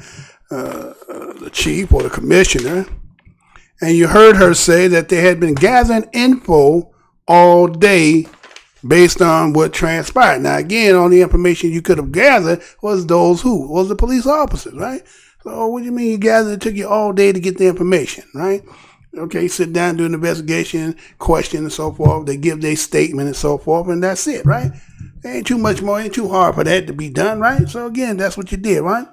the chief or the commissioner, and you heard her say that they had been gathering info all day based on what transpired. Now, again, on the information you could have gathered was those who was the police officers, right? So what do you mean you gathered? It took you all day to get the information, right? Okay, sit down, do an investigation, question, and so forth. They give their statement and so forth, and that's it, right? Ain't too much more, ain't too hard for that to be done, right? So again, that's what you did, right?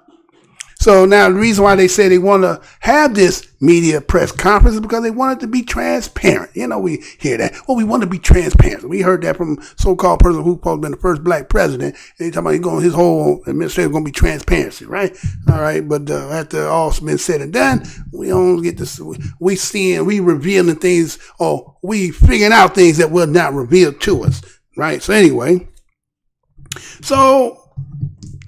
So now the reason why they say they want to have this media press conference is because they want it to be transparent. You know, we hear that. Well, we want to be transparent. We heard that from so-called person who's supposed to be the first black president. And he's talking about his whole administration is going to be transparency, right? All right, but after all's been said and done, we don't get this. We seeing, we revealing things, or we figuring out things that were not revealed to us, right? So anyway,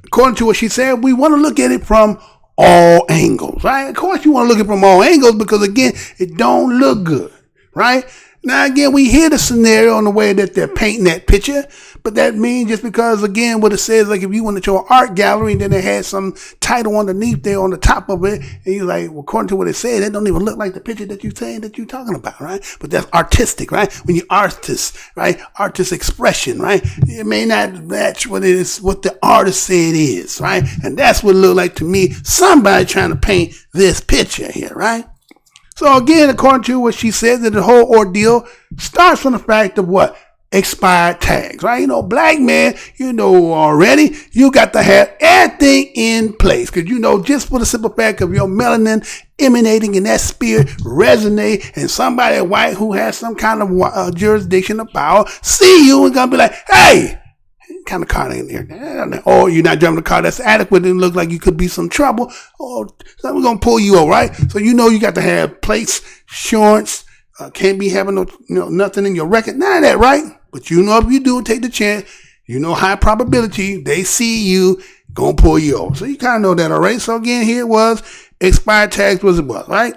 according to what she said, we want to look at it from all angles, right? Of course, you want to look at it from all angles because, again, it don't look good, right? Now, again, we hear the scenario in the way that they're painting that picture, but that means just because, again, what it says, like if you want to show an art gallery and then it has some title underneath there on the top of it, and you're like, well, according to what it said, that don't even look like the picture that you're saying that you're talking about, right? But that's artistic, right? When you're artist, right? Artist expression, right? It may not match what it is, what the artist said it is, right? And that's what it looked like to me, somebody trying to paint this picture here, right? So again, according to what she said, that the whole ordeal starts from the fact of what? Expired tags, right? You know, black man, you know already, you got to have everything in place. Because, you know, just for the simple fact of your melanin emanating in that spirit resonate, and somebody white who has some kind of jurisdiction or power see you and gonna be like, hey, kind of car in there, or you're not driving a car that's adequate and look like you could be some trouble, or someone's gonna pull you over, right? So you know you got to have plates, insurance, can't be having nothing in your record, none of that, right? But you know if you do take the chance, you know high probability they see you gonna pull you over. So you kind of know that already. So again, here it was, expired tags was it was, right?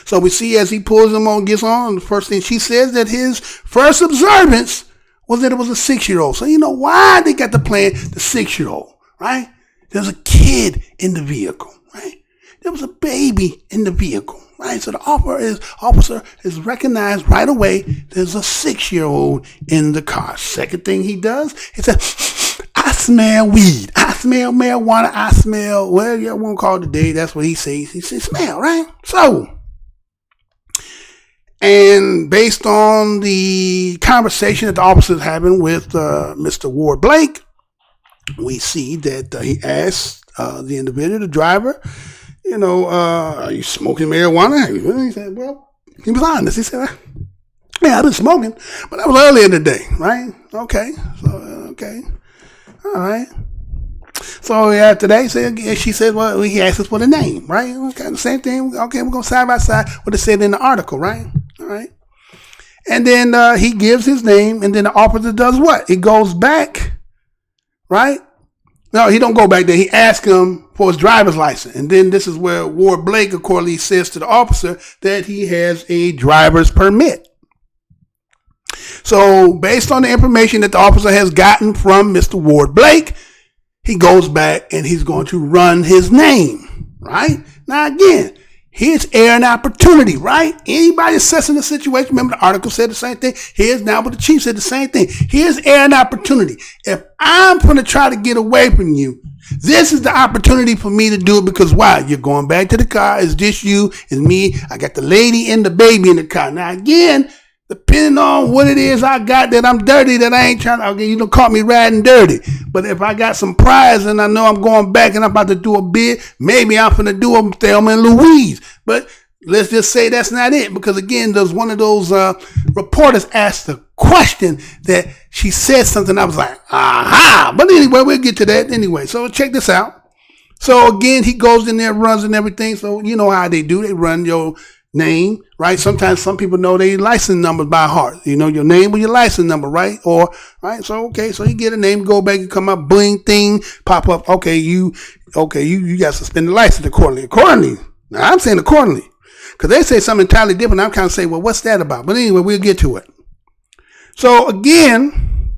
So we see as he pulls them on, gets on, the first thing she says that his first observance was that it was a 6-year-old. So you know why they got to play the 6-year-old, right? There's a kid in the vehicle, right? There was a baby in the vehicle, right? So the officer is recognized right away. There's a 6-year-old in the car. Second thing he does, he says, I smell weed. I smell marijuana. I smell, well, you won't call it today. That's what he says. He says smell, right? So, and based on the conversation that the officer is having with Mr. Ward Blake, we see that he asked the individual, the driver, you know, are you smoking marijuana? He said, well, he was honest. He said, yeah, I've been smoking, but that was earlier in the day, right? Okay. So, okay. All right. So after that, she said, well, he asked us for the name, right? Okay, the same thing. Okay, we're going side by side what it said in the article, right? All right. And then he gives his name, and then the officer does what? He goes back, right? No, he don't go back there. He asks him for his driver's license. And then this is where Ward Blake accordingly says to the officer that he has a driver's permit. So based on the information that the officer has gotten from Mr. Ward Blake, he goes back and he's going to run his name, right? Now again, here's air and opportunity, right? Anybody assessing the situation, remember the article said the same thing. Here's now what the chief said the same thing. Here's air and opportunity. If I'm going to try to get away from you, this is the opportunity for me to do it because why? You're going back to the car. It's just you and me. I got the lady and the baby in the car. Now again, depending on what it is I got that I'm dirty, that I ain't trying to, okay, you don't caught me riding dirty. But if I got some prize and I know I'm going back and I'm about to do a bid, maybe I'm going to do a Thelma and Louise. But let's just say that's not it. Because again, there's one of those reporters asked a question that she said something. I was like, aha. But anyway, we'll get to that anyway. So check this out. So again, he goes in there, runs and everything. So you know how they do. They run your name, right? Sometimes some people know their license numbers by heart. You know your name with your license number, right? Or, right? So, okay, so you get a name, go back, you come up, bling, thing, pop up. Okay, you got to suspend the license accordingly. Now, I'm saying accordingly. Because they say something entirely different. I'm kind of saying, well, what's that about? But anyway, we'll get to it. So, again,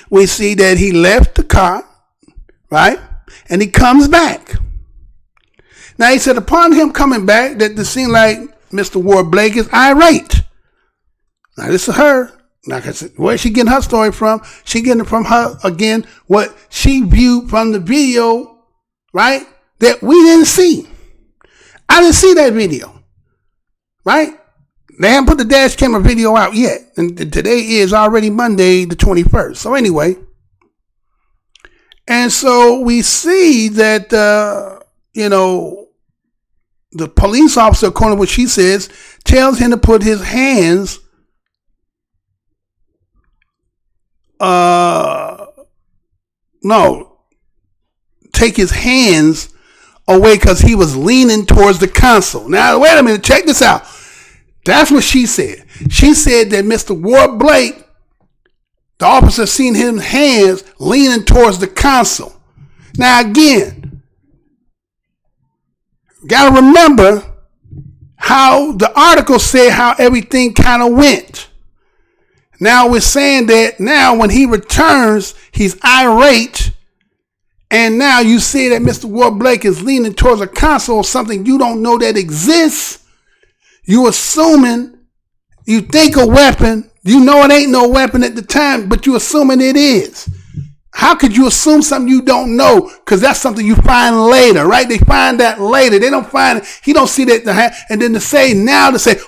we see that he left the car, right? And he comes back. Now, he said upon him coming back that it seemed like Mr. Ward Blake is irate. Now, this is her. like I said, where's she getting her story from? She getting it from her, again, what she viewed from the video, right? That we didn't see. I didn't see that video, right? They haven't put the dash camera video out yet. And today is already Monday the 21st. So anyway, and so we see that, the police officer, according to what she says, tells him to put his hands take his hands away because he was leaning towards the console. Now, wait a minute, check this out. That's what she said. She said that Mr. Ward Blake, the officer, seen his hands leaning towards the console. Now, again, got to remember how the article said how everything kind of went. Now we're saying that now when he returns, he's irate. And now you see that Mr. Ward Blake is leaning towards a console, something you don't know that exists. You assuming, you think a weapon, you know it ain't no weapon at the time, but you assuming it is. How could you assume something you don't know? Because that's something you find later, right? They find that later. They don't find it. He don't see that. And then to say,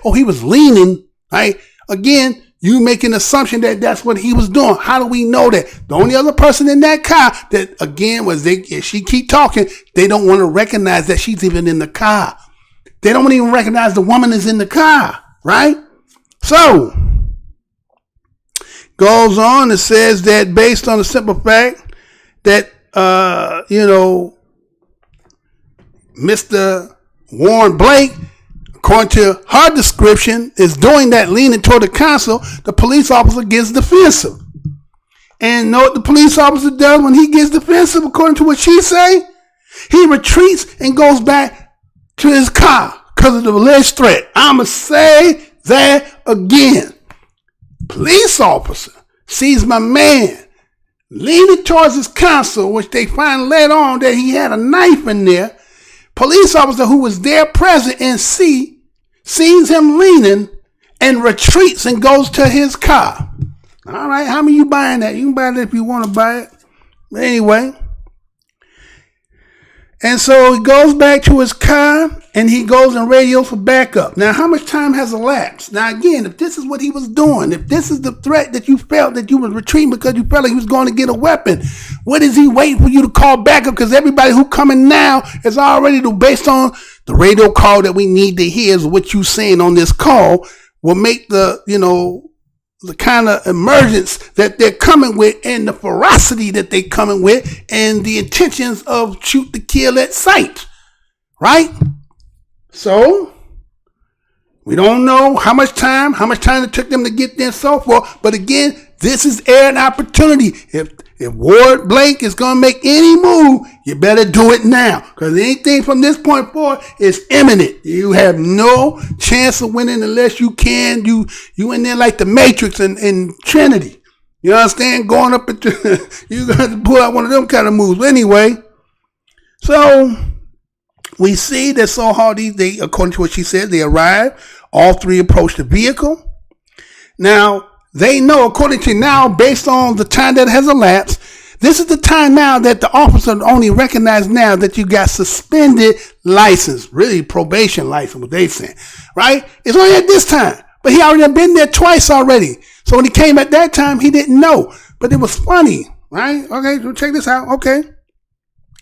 oh, he was leaning, right? Again, you make an assumption that that's what he was doing. How do we know that? The only other person in that car that, again, if she keep talking, they don't want to recognize that she's even in the car. They don't even recognize the woman is in the car, right? So, goes on and says that based on the simple fact that, Mr. Warren Blake, according to her description, is doing that leaning toward the console, the police officer gets defensive. And know what the police officer does when he gets defensive, according to what she say? He retreats and goes back to his car because of the alleged threat. I'ma say that again. Police officer sees my man leaning towards his console, which they find later on that he had a knife in there. Police officer who was there present and sees him leaning and retreats and goes to his car. All right, how many you buying that? You can buy that if you want to buy it. But anyway. And so he goes back to his car and he goes and radios for backup. Now, how much time has elapsed? Now, again, if this is what he was doing, if this is the threat that you felt that you was retreating because you felt like he was going to get a weapon, what is he waiting for you to call backup? Because everybody who coming now is already based on the radio call that we need to hear is what you saying on this call will make the kind of emergence that they're coming with and the ferocity that they're coming with and the intentions of shoot to kill at sight, right? So we don't know how much time it took them to get there and so forth. But again, this is an opportunity. If Ward Blake is going to make any move, you better do it now. Because anything from this point forward is imminent. You have no chance of winning unless you can. You in there like the Matrix and Trinity. You understand? Going up at you got to pull out one of them kind of moves. But anyway, so we see that so hard they, according to what she said, they arrived. All three approached the vehicle. Now, they know, according to now, based on the time that has elapsed, this is the time now that the officer only recognized now that you got suspended license, really probation license, what they saying, right? It's only at this time, but he already been there twice already. So when he came at that time, he didn't know, but it was funny, right? Okay, so check this out. Okay,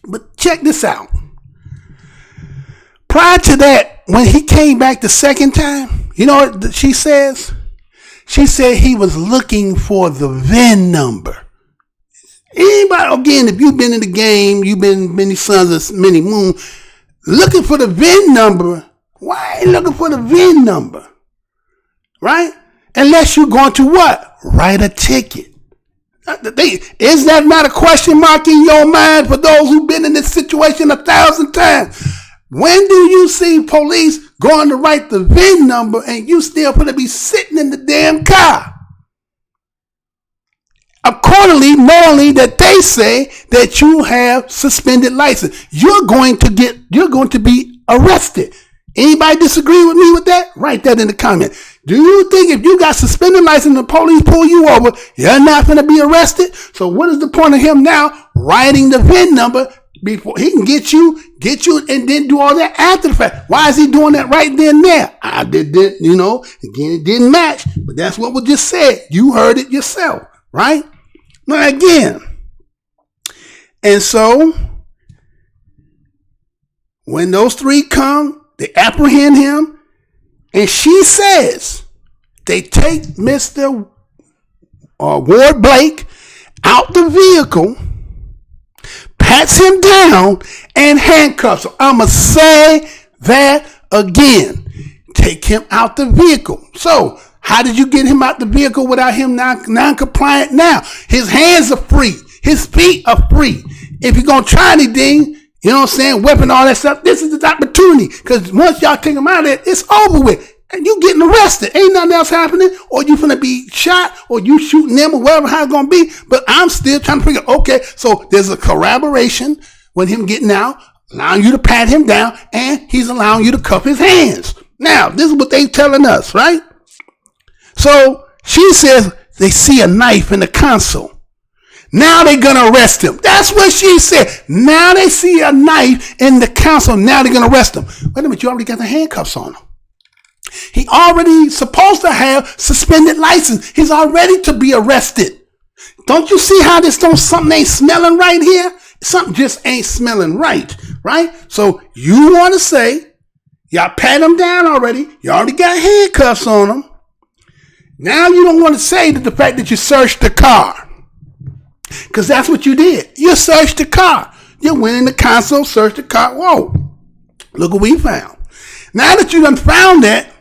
but check this out. Prior to that, when he came back the second time, you know what she says? She said he was looking for the VIN number. Anybody, again, if you've been in the game, you've been many suns or many moons, looking for the VIN number. Why are you looking for the VIN number? Right? Unless you're going to what? Write a ticket. Is that not a question mark in your mind for those who've been in this situation 1,000 times? When do you see police going to write the VIN number and you still going to be sitting in the damn car? Accordingly, knowing that they say that you have suspended license, you're going to be arrested. Anybody disagree with me with that? Write that in the comment. Do you think if you got suspended license and the police pull you over, you're not going to be arrested? So what is the point of him now writing the VIN number before he can get you, and then do all that after the fact? Why is he doing that right then and there? I did that, again, it didn't match, but that's what was just said. You heard it yourself, right? Now again, and so when those three come, they apprehend him, and she says they take Mr. Ward Blake out the vehicle, pats him down, and handcuffs him. I'm going to say that again. Take him out the vehicle. So, how did you get him out the vehicle without him non-compliant now? His hands are free. His feet are free. If you're going to try anything, you know what I'm saying, weapon, all that stuff, this is the opportunity. Because once y'all take him out of it, it's over with. And you getting arrested. Ain't nothing else happening. Or you finna be shot, or you shooting them, or whatever, how it's gonna be. But I'm still trying to figure, okay, so there's a collaboration with him getting out, allowing you to pat him down, and he's allowing you to cuff his hands. Now, this is what they telling us, right? So she says they see a knife in the console. Now they're going to arrest him. That's what she said. Now they see a knife in the console. Now they're going to arrest him. Wait a minute, you already got the handcuffs on him. He already supposed to have suspended license. He's already to be arrested. Don't you see how something ain't smelling right here? Something just ain't smelling right, right? So you want to say, y'all pat him down already. You already got handcuffs on him. Now you don't want to say that the fact that you searched the car. Because that's what you did. You searched the car. You went in the console, searched the car. Whoa, look what we found. Now that you done found that,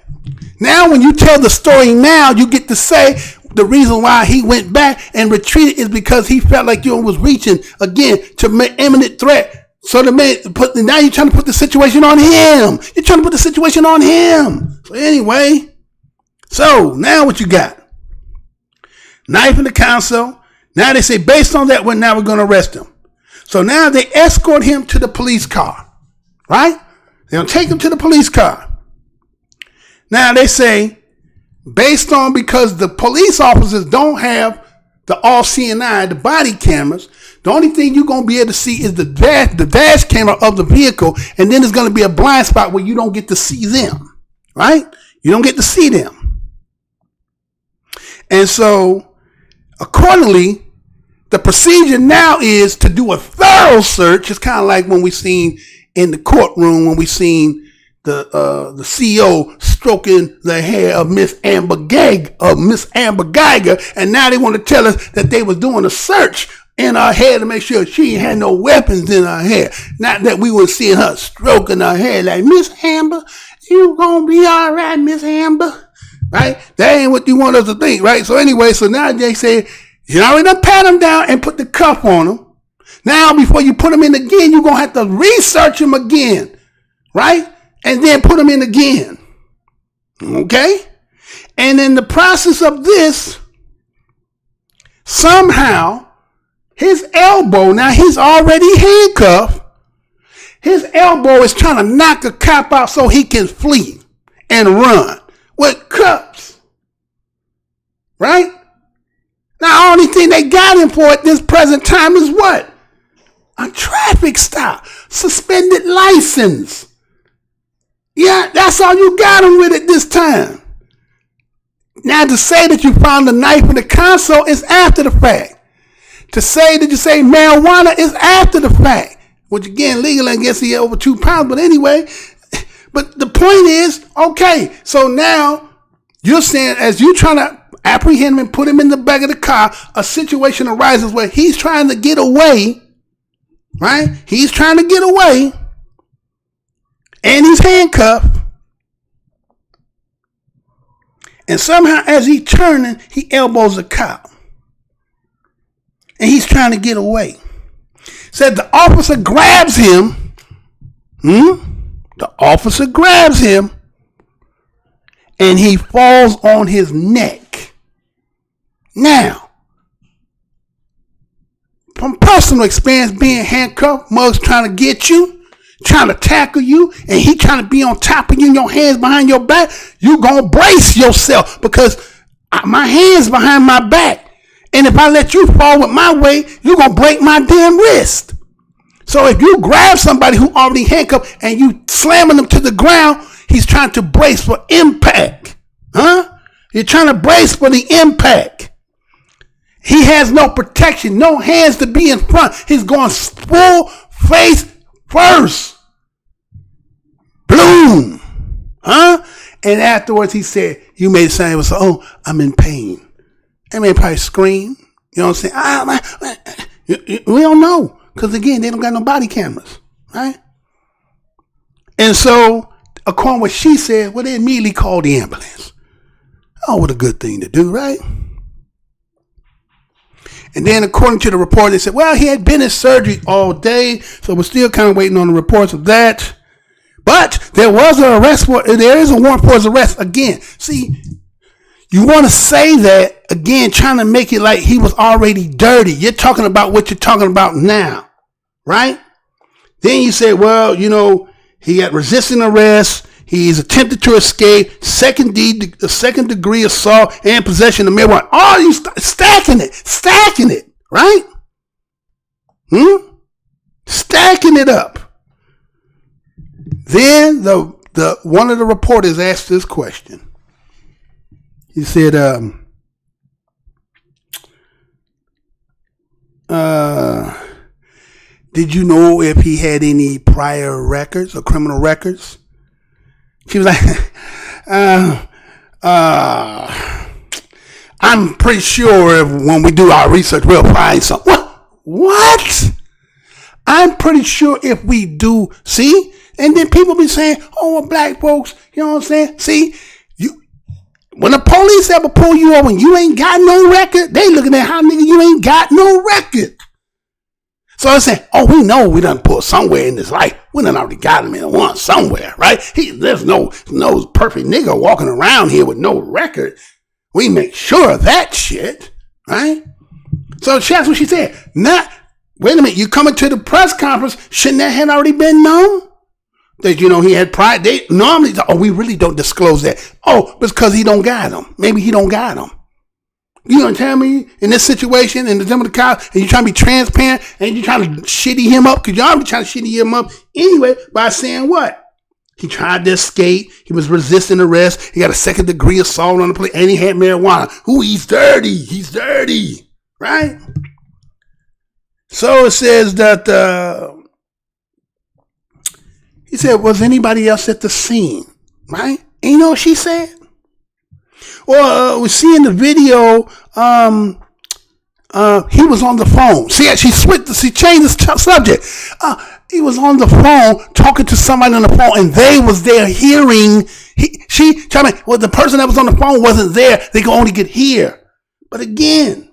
now when you tell the story now, you get to say the reason why he went back and retreated is because he felt like you was reaching, again, to make imminent threat. So now you're trying to put the situation on him. You're trying to put the situation on him. So anyway, so now what you got? Knife in the console. Now they say, based on that, we're going to arrest him. So now they escort him to the police car, right? They'll take him to the police car. Now they say, because the police officers don't have the all-seeing eye, the body cameras, the only thing you're going to be able to see is the dash camera of the vehicle, and then there's going to be a blind spot where you don't get to see them, right? You don't get to see them. And so, accordingly, the procedure now is to do a thorough search. It's kind of like when we seen in the courtroom, when we seen the CEO stroking the hair of Miss Amber Geiger, and now they want to tell us that they was doing a search in her hair to make sure she had no weapons in her hair. Not that we were seeing her stroking her hair like, Miss Amber, you gonna be all right, Miss Amber, right? That ain't what you want us to think, right? So anyway, so now they say, you already done pat him down and put the cuff on him. Now, before you put him in again, you're going to have to research him again, right? And then put him in again. Okay? And in the process of this, somehow, his elbow, now he's already handcuffed, his elbow is trying to knock a cop out so he can flee and run with cuffs, right? Now, the only thing they got him for at this present time is what? A traffic stop. Suspended license. Yeah, that's all you got him with at this time. Now, to say that you found a knife in the console is after the fact. To say that you say marijuana is after the fact. Which, again, legally, I guess he had over 2 pounds. But anyway, but the point is, okay, so now you're saying as you trying to apprehend him and put him in the back of the car, a situation arises where he's trying to get away, right? He's trying to get away, and he's handcuffed. And somehow, as he's turning, he elbows a cop. And he's trying to get away. Said the officer grabs him. The officer grabs him, and he falls on his neck. Now, from personal experience being handcuffed, mugs trying to get you, trying to tackle you and he trying to be on top of you and your hands behind your back, you going to brace yourself because my hands behind my back. And if I let you fall with my weight, you're going to break my damn wrist. So if you grab somebody who already handcuffed and you slamming them to the ground, he's trying to brace for impact. You're trying to brace for the impact. He has no protection, no hands to be in front. He's going full face first. Bloom. And afterwards he said, you made it sound, it was, oh, I'm in pain. That man probably scream. You know what I'm saying? We don't know. Because again, they don't got no body cameras. Right? And so, according to what she said, well, they immediately called the ambulance. Oh, what a good thing to do, right? And then according to the report, they said, well, he had been in surgery all day. So we're still kind of waiting on the reports of that. But there was an arrest there is a warrant for his arrest again. See, you want to say that again, trying to make it like he was already dirty. You're talking about what you're talking about now, right? Then you say, well, you know, he got resisting arrest. He's attempted to escape, second degree assault and possession of marijuana. Oh, you stacking it, right? Stacking it up. Then the one of the reporters asked this question. He said, did you know if he had any prior records or criminal records? She was like, I'm pretty sure when we do our research, we'll find something. What? I'm pretty sure if we do, see? And then people be saying, oh, well, black folks, you know what I'm saying? See, when the police ever pull you over and you ain't got no record, they looking at how nigga you ain't got no record. So I say, oh, we know we done pulled somewhere in this life. We done already got him in one somewhere, right? There's no perfect nigga walking around here with no record. We make sure of that shit, right? So that's what she said. Wait a minute, you coming to the press conference, shouldn't that had already been known? That, you know, he had pride. They normally, we really don't disclose that. Oh, because he don't got them. Maybe he don't got them. You gonna tell me in this situation, in the time of the cops, and you trying to be transparent, and you trying to shitty him up, because y'all be trying to shitty him up anyway by saying what? He tried to escape. He was resisting arrest. He got a second degree assault on the police, and he had marijuana. He's dirty. He's dirty. Right? So it says that, he said, was anybody else at the scene? Right? And you know what she said? Well, we see in the video, he was on the phone. See, she changed the subject. He was on the phone talking to somebody on the phone, and they was there hearing. The person that was on the phone wasn't there. They could only get hear. But again,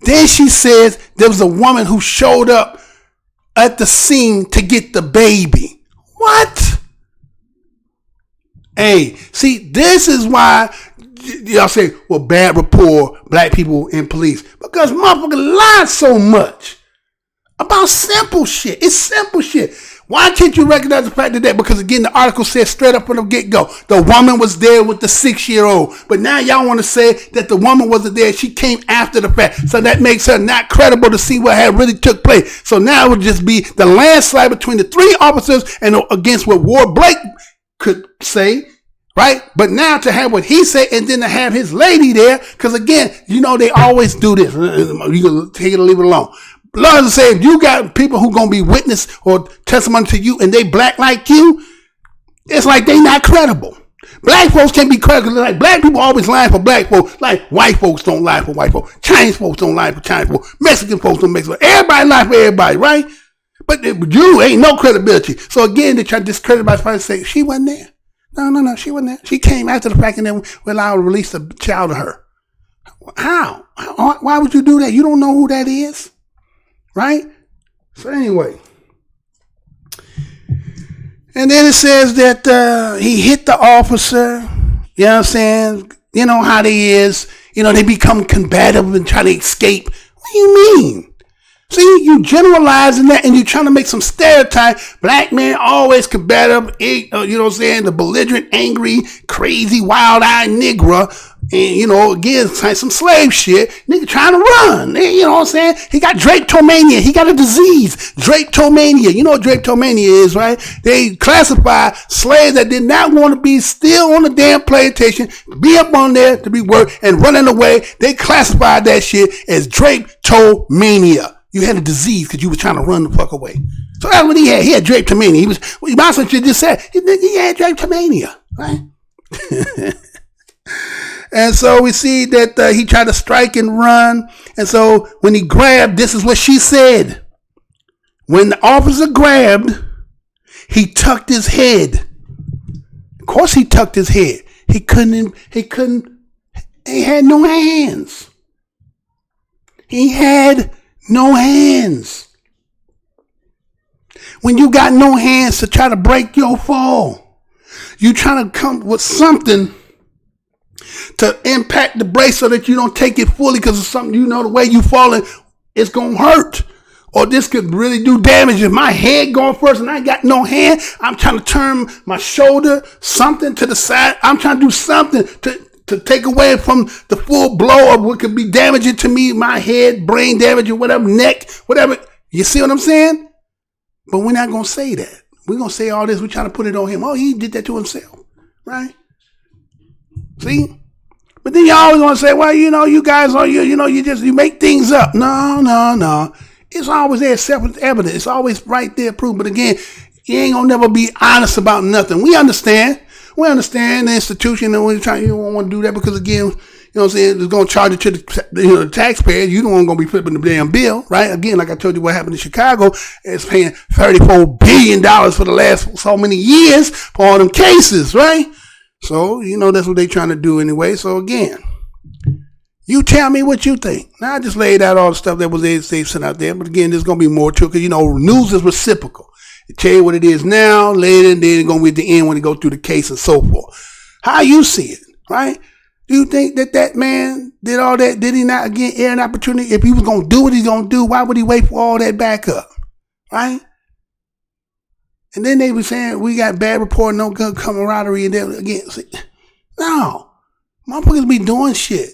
then she says there was a woman who showed up at the scene to get the baby. What? Hey, see, this is why y'all say, well, bad rapport, black people in police. Because motherfuckers lie so much about simple shit. It's simple shit. Why can't you recognize the fact that? Because again, the article says straight up from the get-go, the woman was there with the 6-year-old. But now y'all want to say that the woman wasn't there. She came after the fact. So that makes her not credible to see what had really took place. So now it would just be the landslide between the 3 officers and against what Ward Blake could say, right? But now to have what he said and then to have his lady there, because again, you know they always do this. You can take it or leave it alone. Lord say, if you got people who gonna be witness or testimony to you and they black like you, it's like they not credible. Black folks can't be credible. Like black people always lie for black folks. Like white folks don't lie for white folks. Chinese folks don't lie for Chinese folks. Mexican folks don't Mexican folks. Everybody lie for everybody, right? But you ain't no credibility. So again, they try to discredit by trying to say she wasn't there. No, she wasn't there. She came after the fact and then we allowed to release the child to her. How? Why would you do that? You don't know who that is? Right? So anyway. And then it says that he hit the officer. You know what I'm saying? You know how they is. You know, they become combative and try to escape. What do you mean? See, you generalizing that and you trying to make some stereotype. Black men always combative, you know what I'm saying? The belligerent, angry, crazy, wild-eyed Negro. And, you know, again, some slave shit. Nigga trying to run. You know what I'm saying? He got drapetomania. He got a disease. Drapetomania. You know what drapetomania is, right? They classify slaves that did not want to be still on the damn plantation, be up on there to be worked and running away. They classified that shit as drapetomania. You had a disease because you was trying to run the fuck away. So that's what he had. He had drapetomania. He was, what Johnson just said, he had drapetomania, right? And so we see that he tried to strike and run. And so when he grabbed, this is what she said. When the officer grabbed, he tucked his head. Of course he tucked his head. He had no hands. He had no hands. When you got no hands to try to break your fall, you trying to come with something to impact the brace so that you don't take it fully because of something, you know, the way you falling, it's going to hurt. Or this could really do damage. If my head going first and I got no hand, I'm trying to turn my shoulder, something to the side. I'm trying to do something to take away from the full blow of what could be damaging to me, my head, brain damage or whatever, neck, whatever. You see what I'm saying? But we're not going to say that. We're going to say all this. We're trying to put it on him. Oh, he did that to himself. Right? See? But then you always going to say, well, you know, you guys are, you make things up. No. It's always there, self-evident. It's always right there, proof. But again, you ain't going to never be honest about nothing. We understand. We understand the institution and you don't want to do that because again, you know what I'm saying, it's going to charge it to the taxpayer. You don't want to be flipping the damn bill, right? Again, like I told you what happened in Chicago, it's paying $34 billion for the last so many years for all them cases, right? So, you know, that's what they're trying to do anyway. So again, you tell me what you think. Now, I just laid out all the stuff that was they sent out there. But again, there's going to be more to it because, you know, news is reciprocal. They tell you what it is now, later, and then it's going to be at the end when they go through the case and so forth. How you see it, right? Do you think that man did all that? Did he not, again, air an opportunity? If he was going to do what he's going to do, why would he wait for all that backup, right? And then they were saying, we got bad report, no good camaraderie. And then again, no. Motherfuckers be doing shit.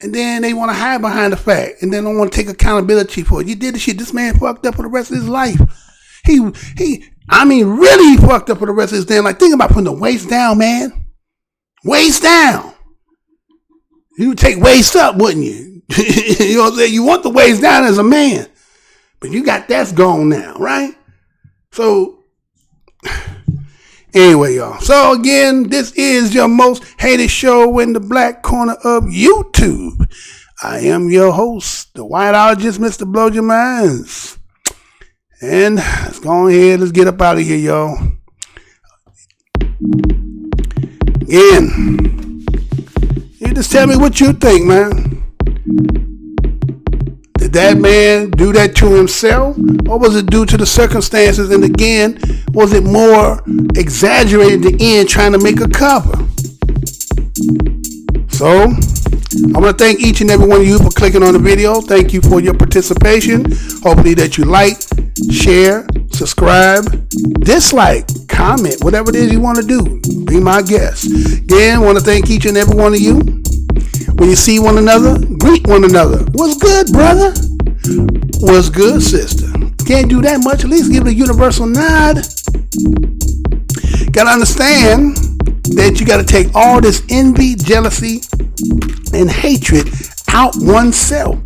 And then they want to hide behind the fact. And then don't want to take accountability for it. You did the shit. This man fucked up for the rest of his life. He really fucked up for the rest of his damn life. Think about putting the waist down, man. Waist down. You would take waist up, wouldn't you? You know what I'm saying? You want the waist down as a man. But you got that's gone now, right? So, anyway, y'all. So, again, this is your most hated show in the black corner of YouTube. I am your host, the whiteologist, Mr. Blow Your Minds. And let's go ahead. Let's get up out of here, y'all. Again, you just tell me what you think, man. Did that man do that to himself? Or was it due to the circumstances? And again, was it more exaggerated at the end trying to make a cover? So, I want to thank each and every one of you for clicking on the video. Thank you for your participation. Hopefully that you like, share, subscribe, dislike, comment, whatever it is you want to do. Be my guest. Again, I want to thank each and every one of you. When you see one another, greet one another. What's good, brother? What's good, sister? Can't do that much. At least give it a universal nod. Gotta understand that you gotta take all this envy, jealousy, and hatred out oneself.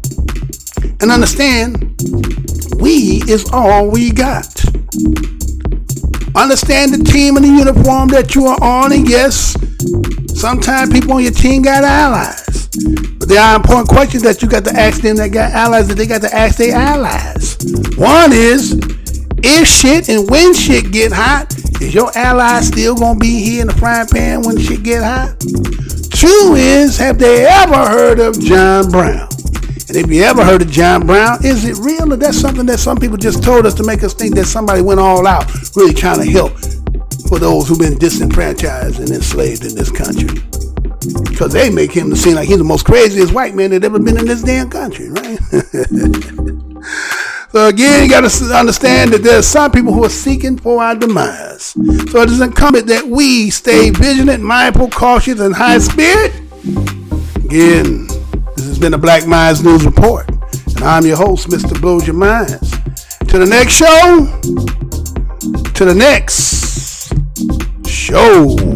And understand, we is all we got. Understand the team and the uniform that you are on, and yes, sometimes people on your team got allies. But there are important questions that you got to ask them that got allies that they got to ask their allies. One is, if shit and when shit get hot, is your ally still gonna be here in the frying pan when shit get hot? Two is, have they ever heard of John Brown? And if you ever heard of John Brown, is it real or that's something that some people just told us to make us think that somebody went all out really trying to help for those who've been disenfranchised and enslaved in this country? Because they make him seem like he's the most craziest white man that ever been in this damn country, right? So again, you got to understand that there's some people who are seeking for our demise. So it is incumbent that we stay vigilant, mindful, cautious, and high spirit. Again, this has been a Black Minds News Report, and I'm your host, Mr. Blows Your Minds. To the next show.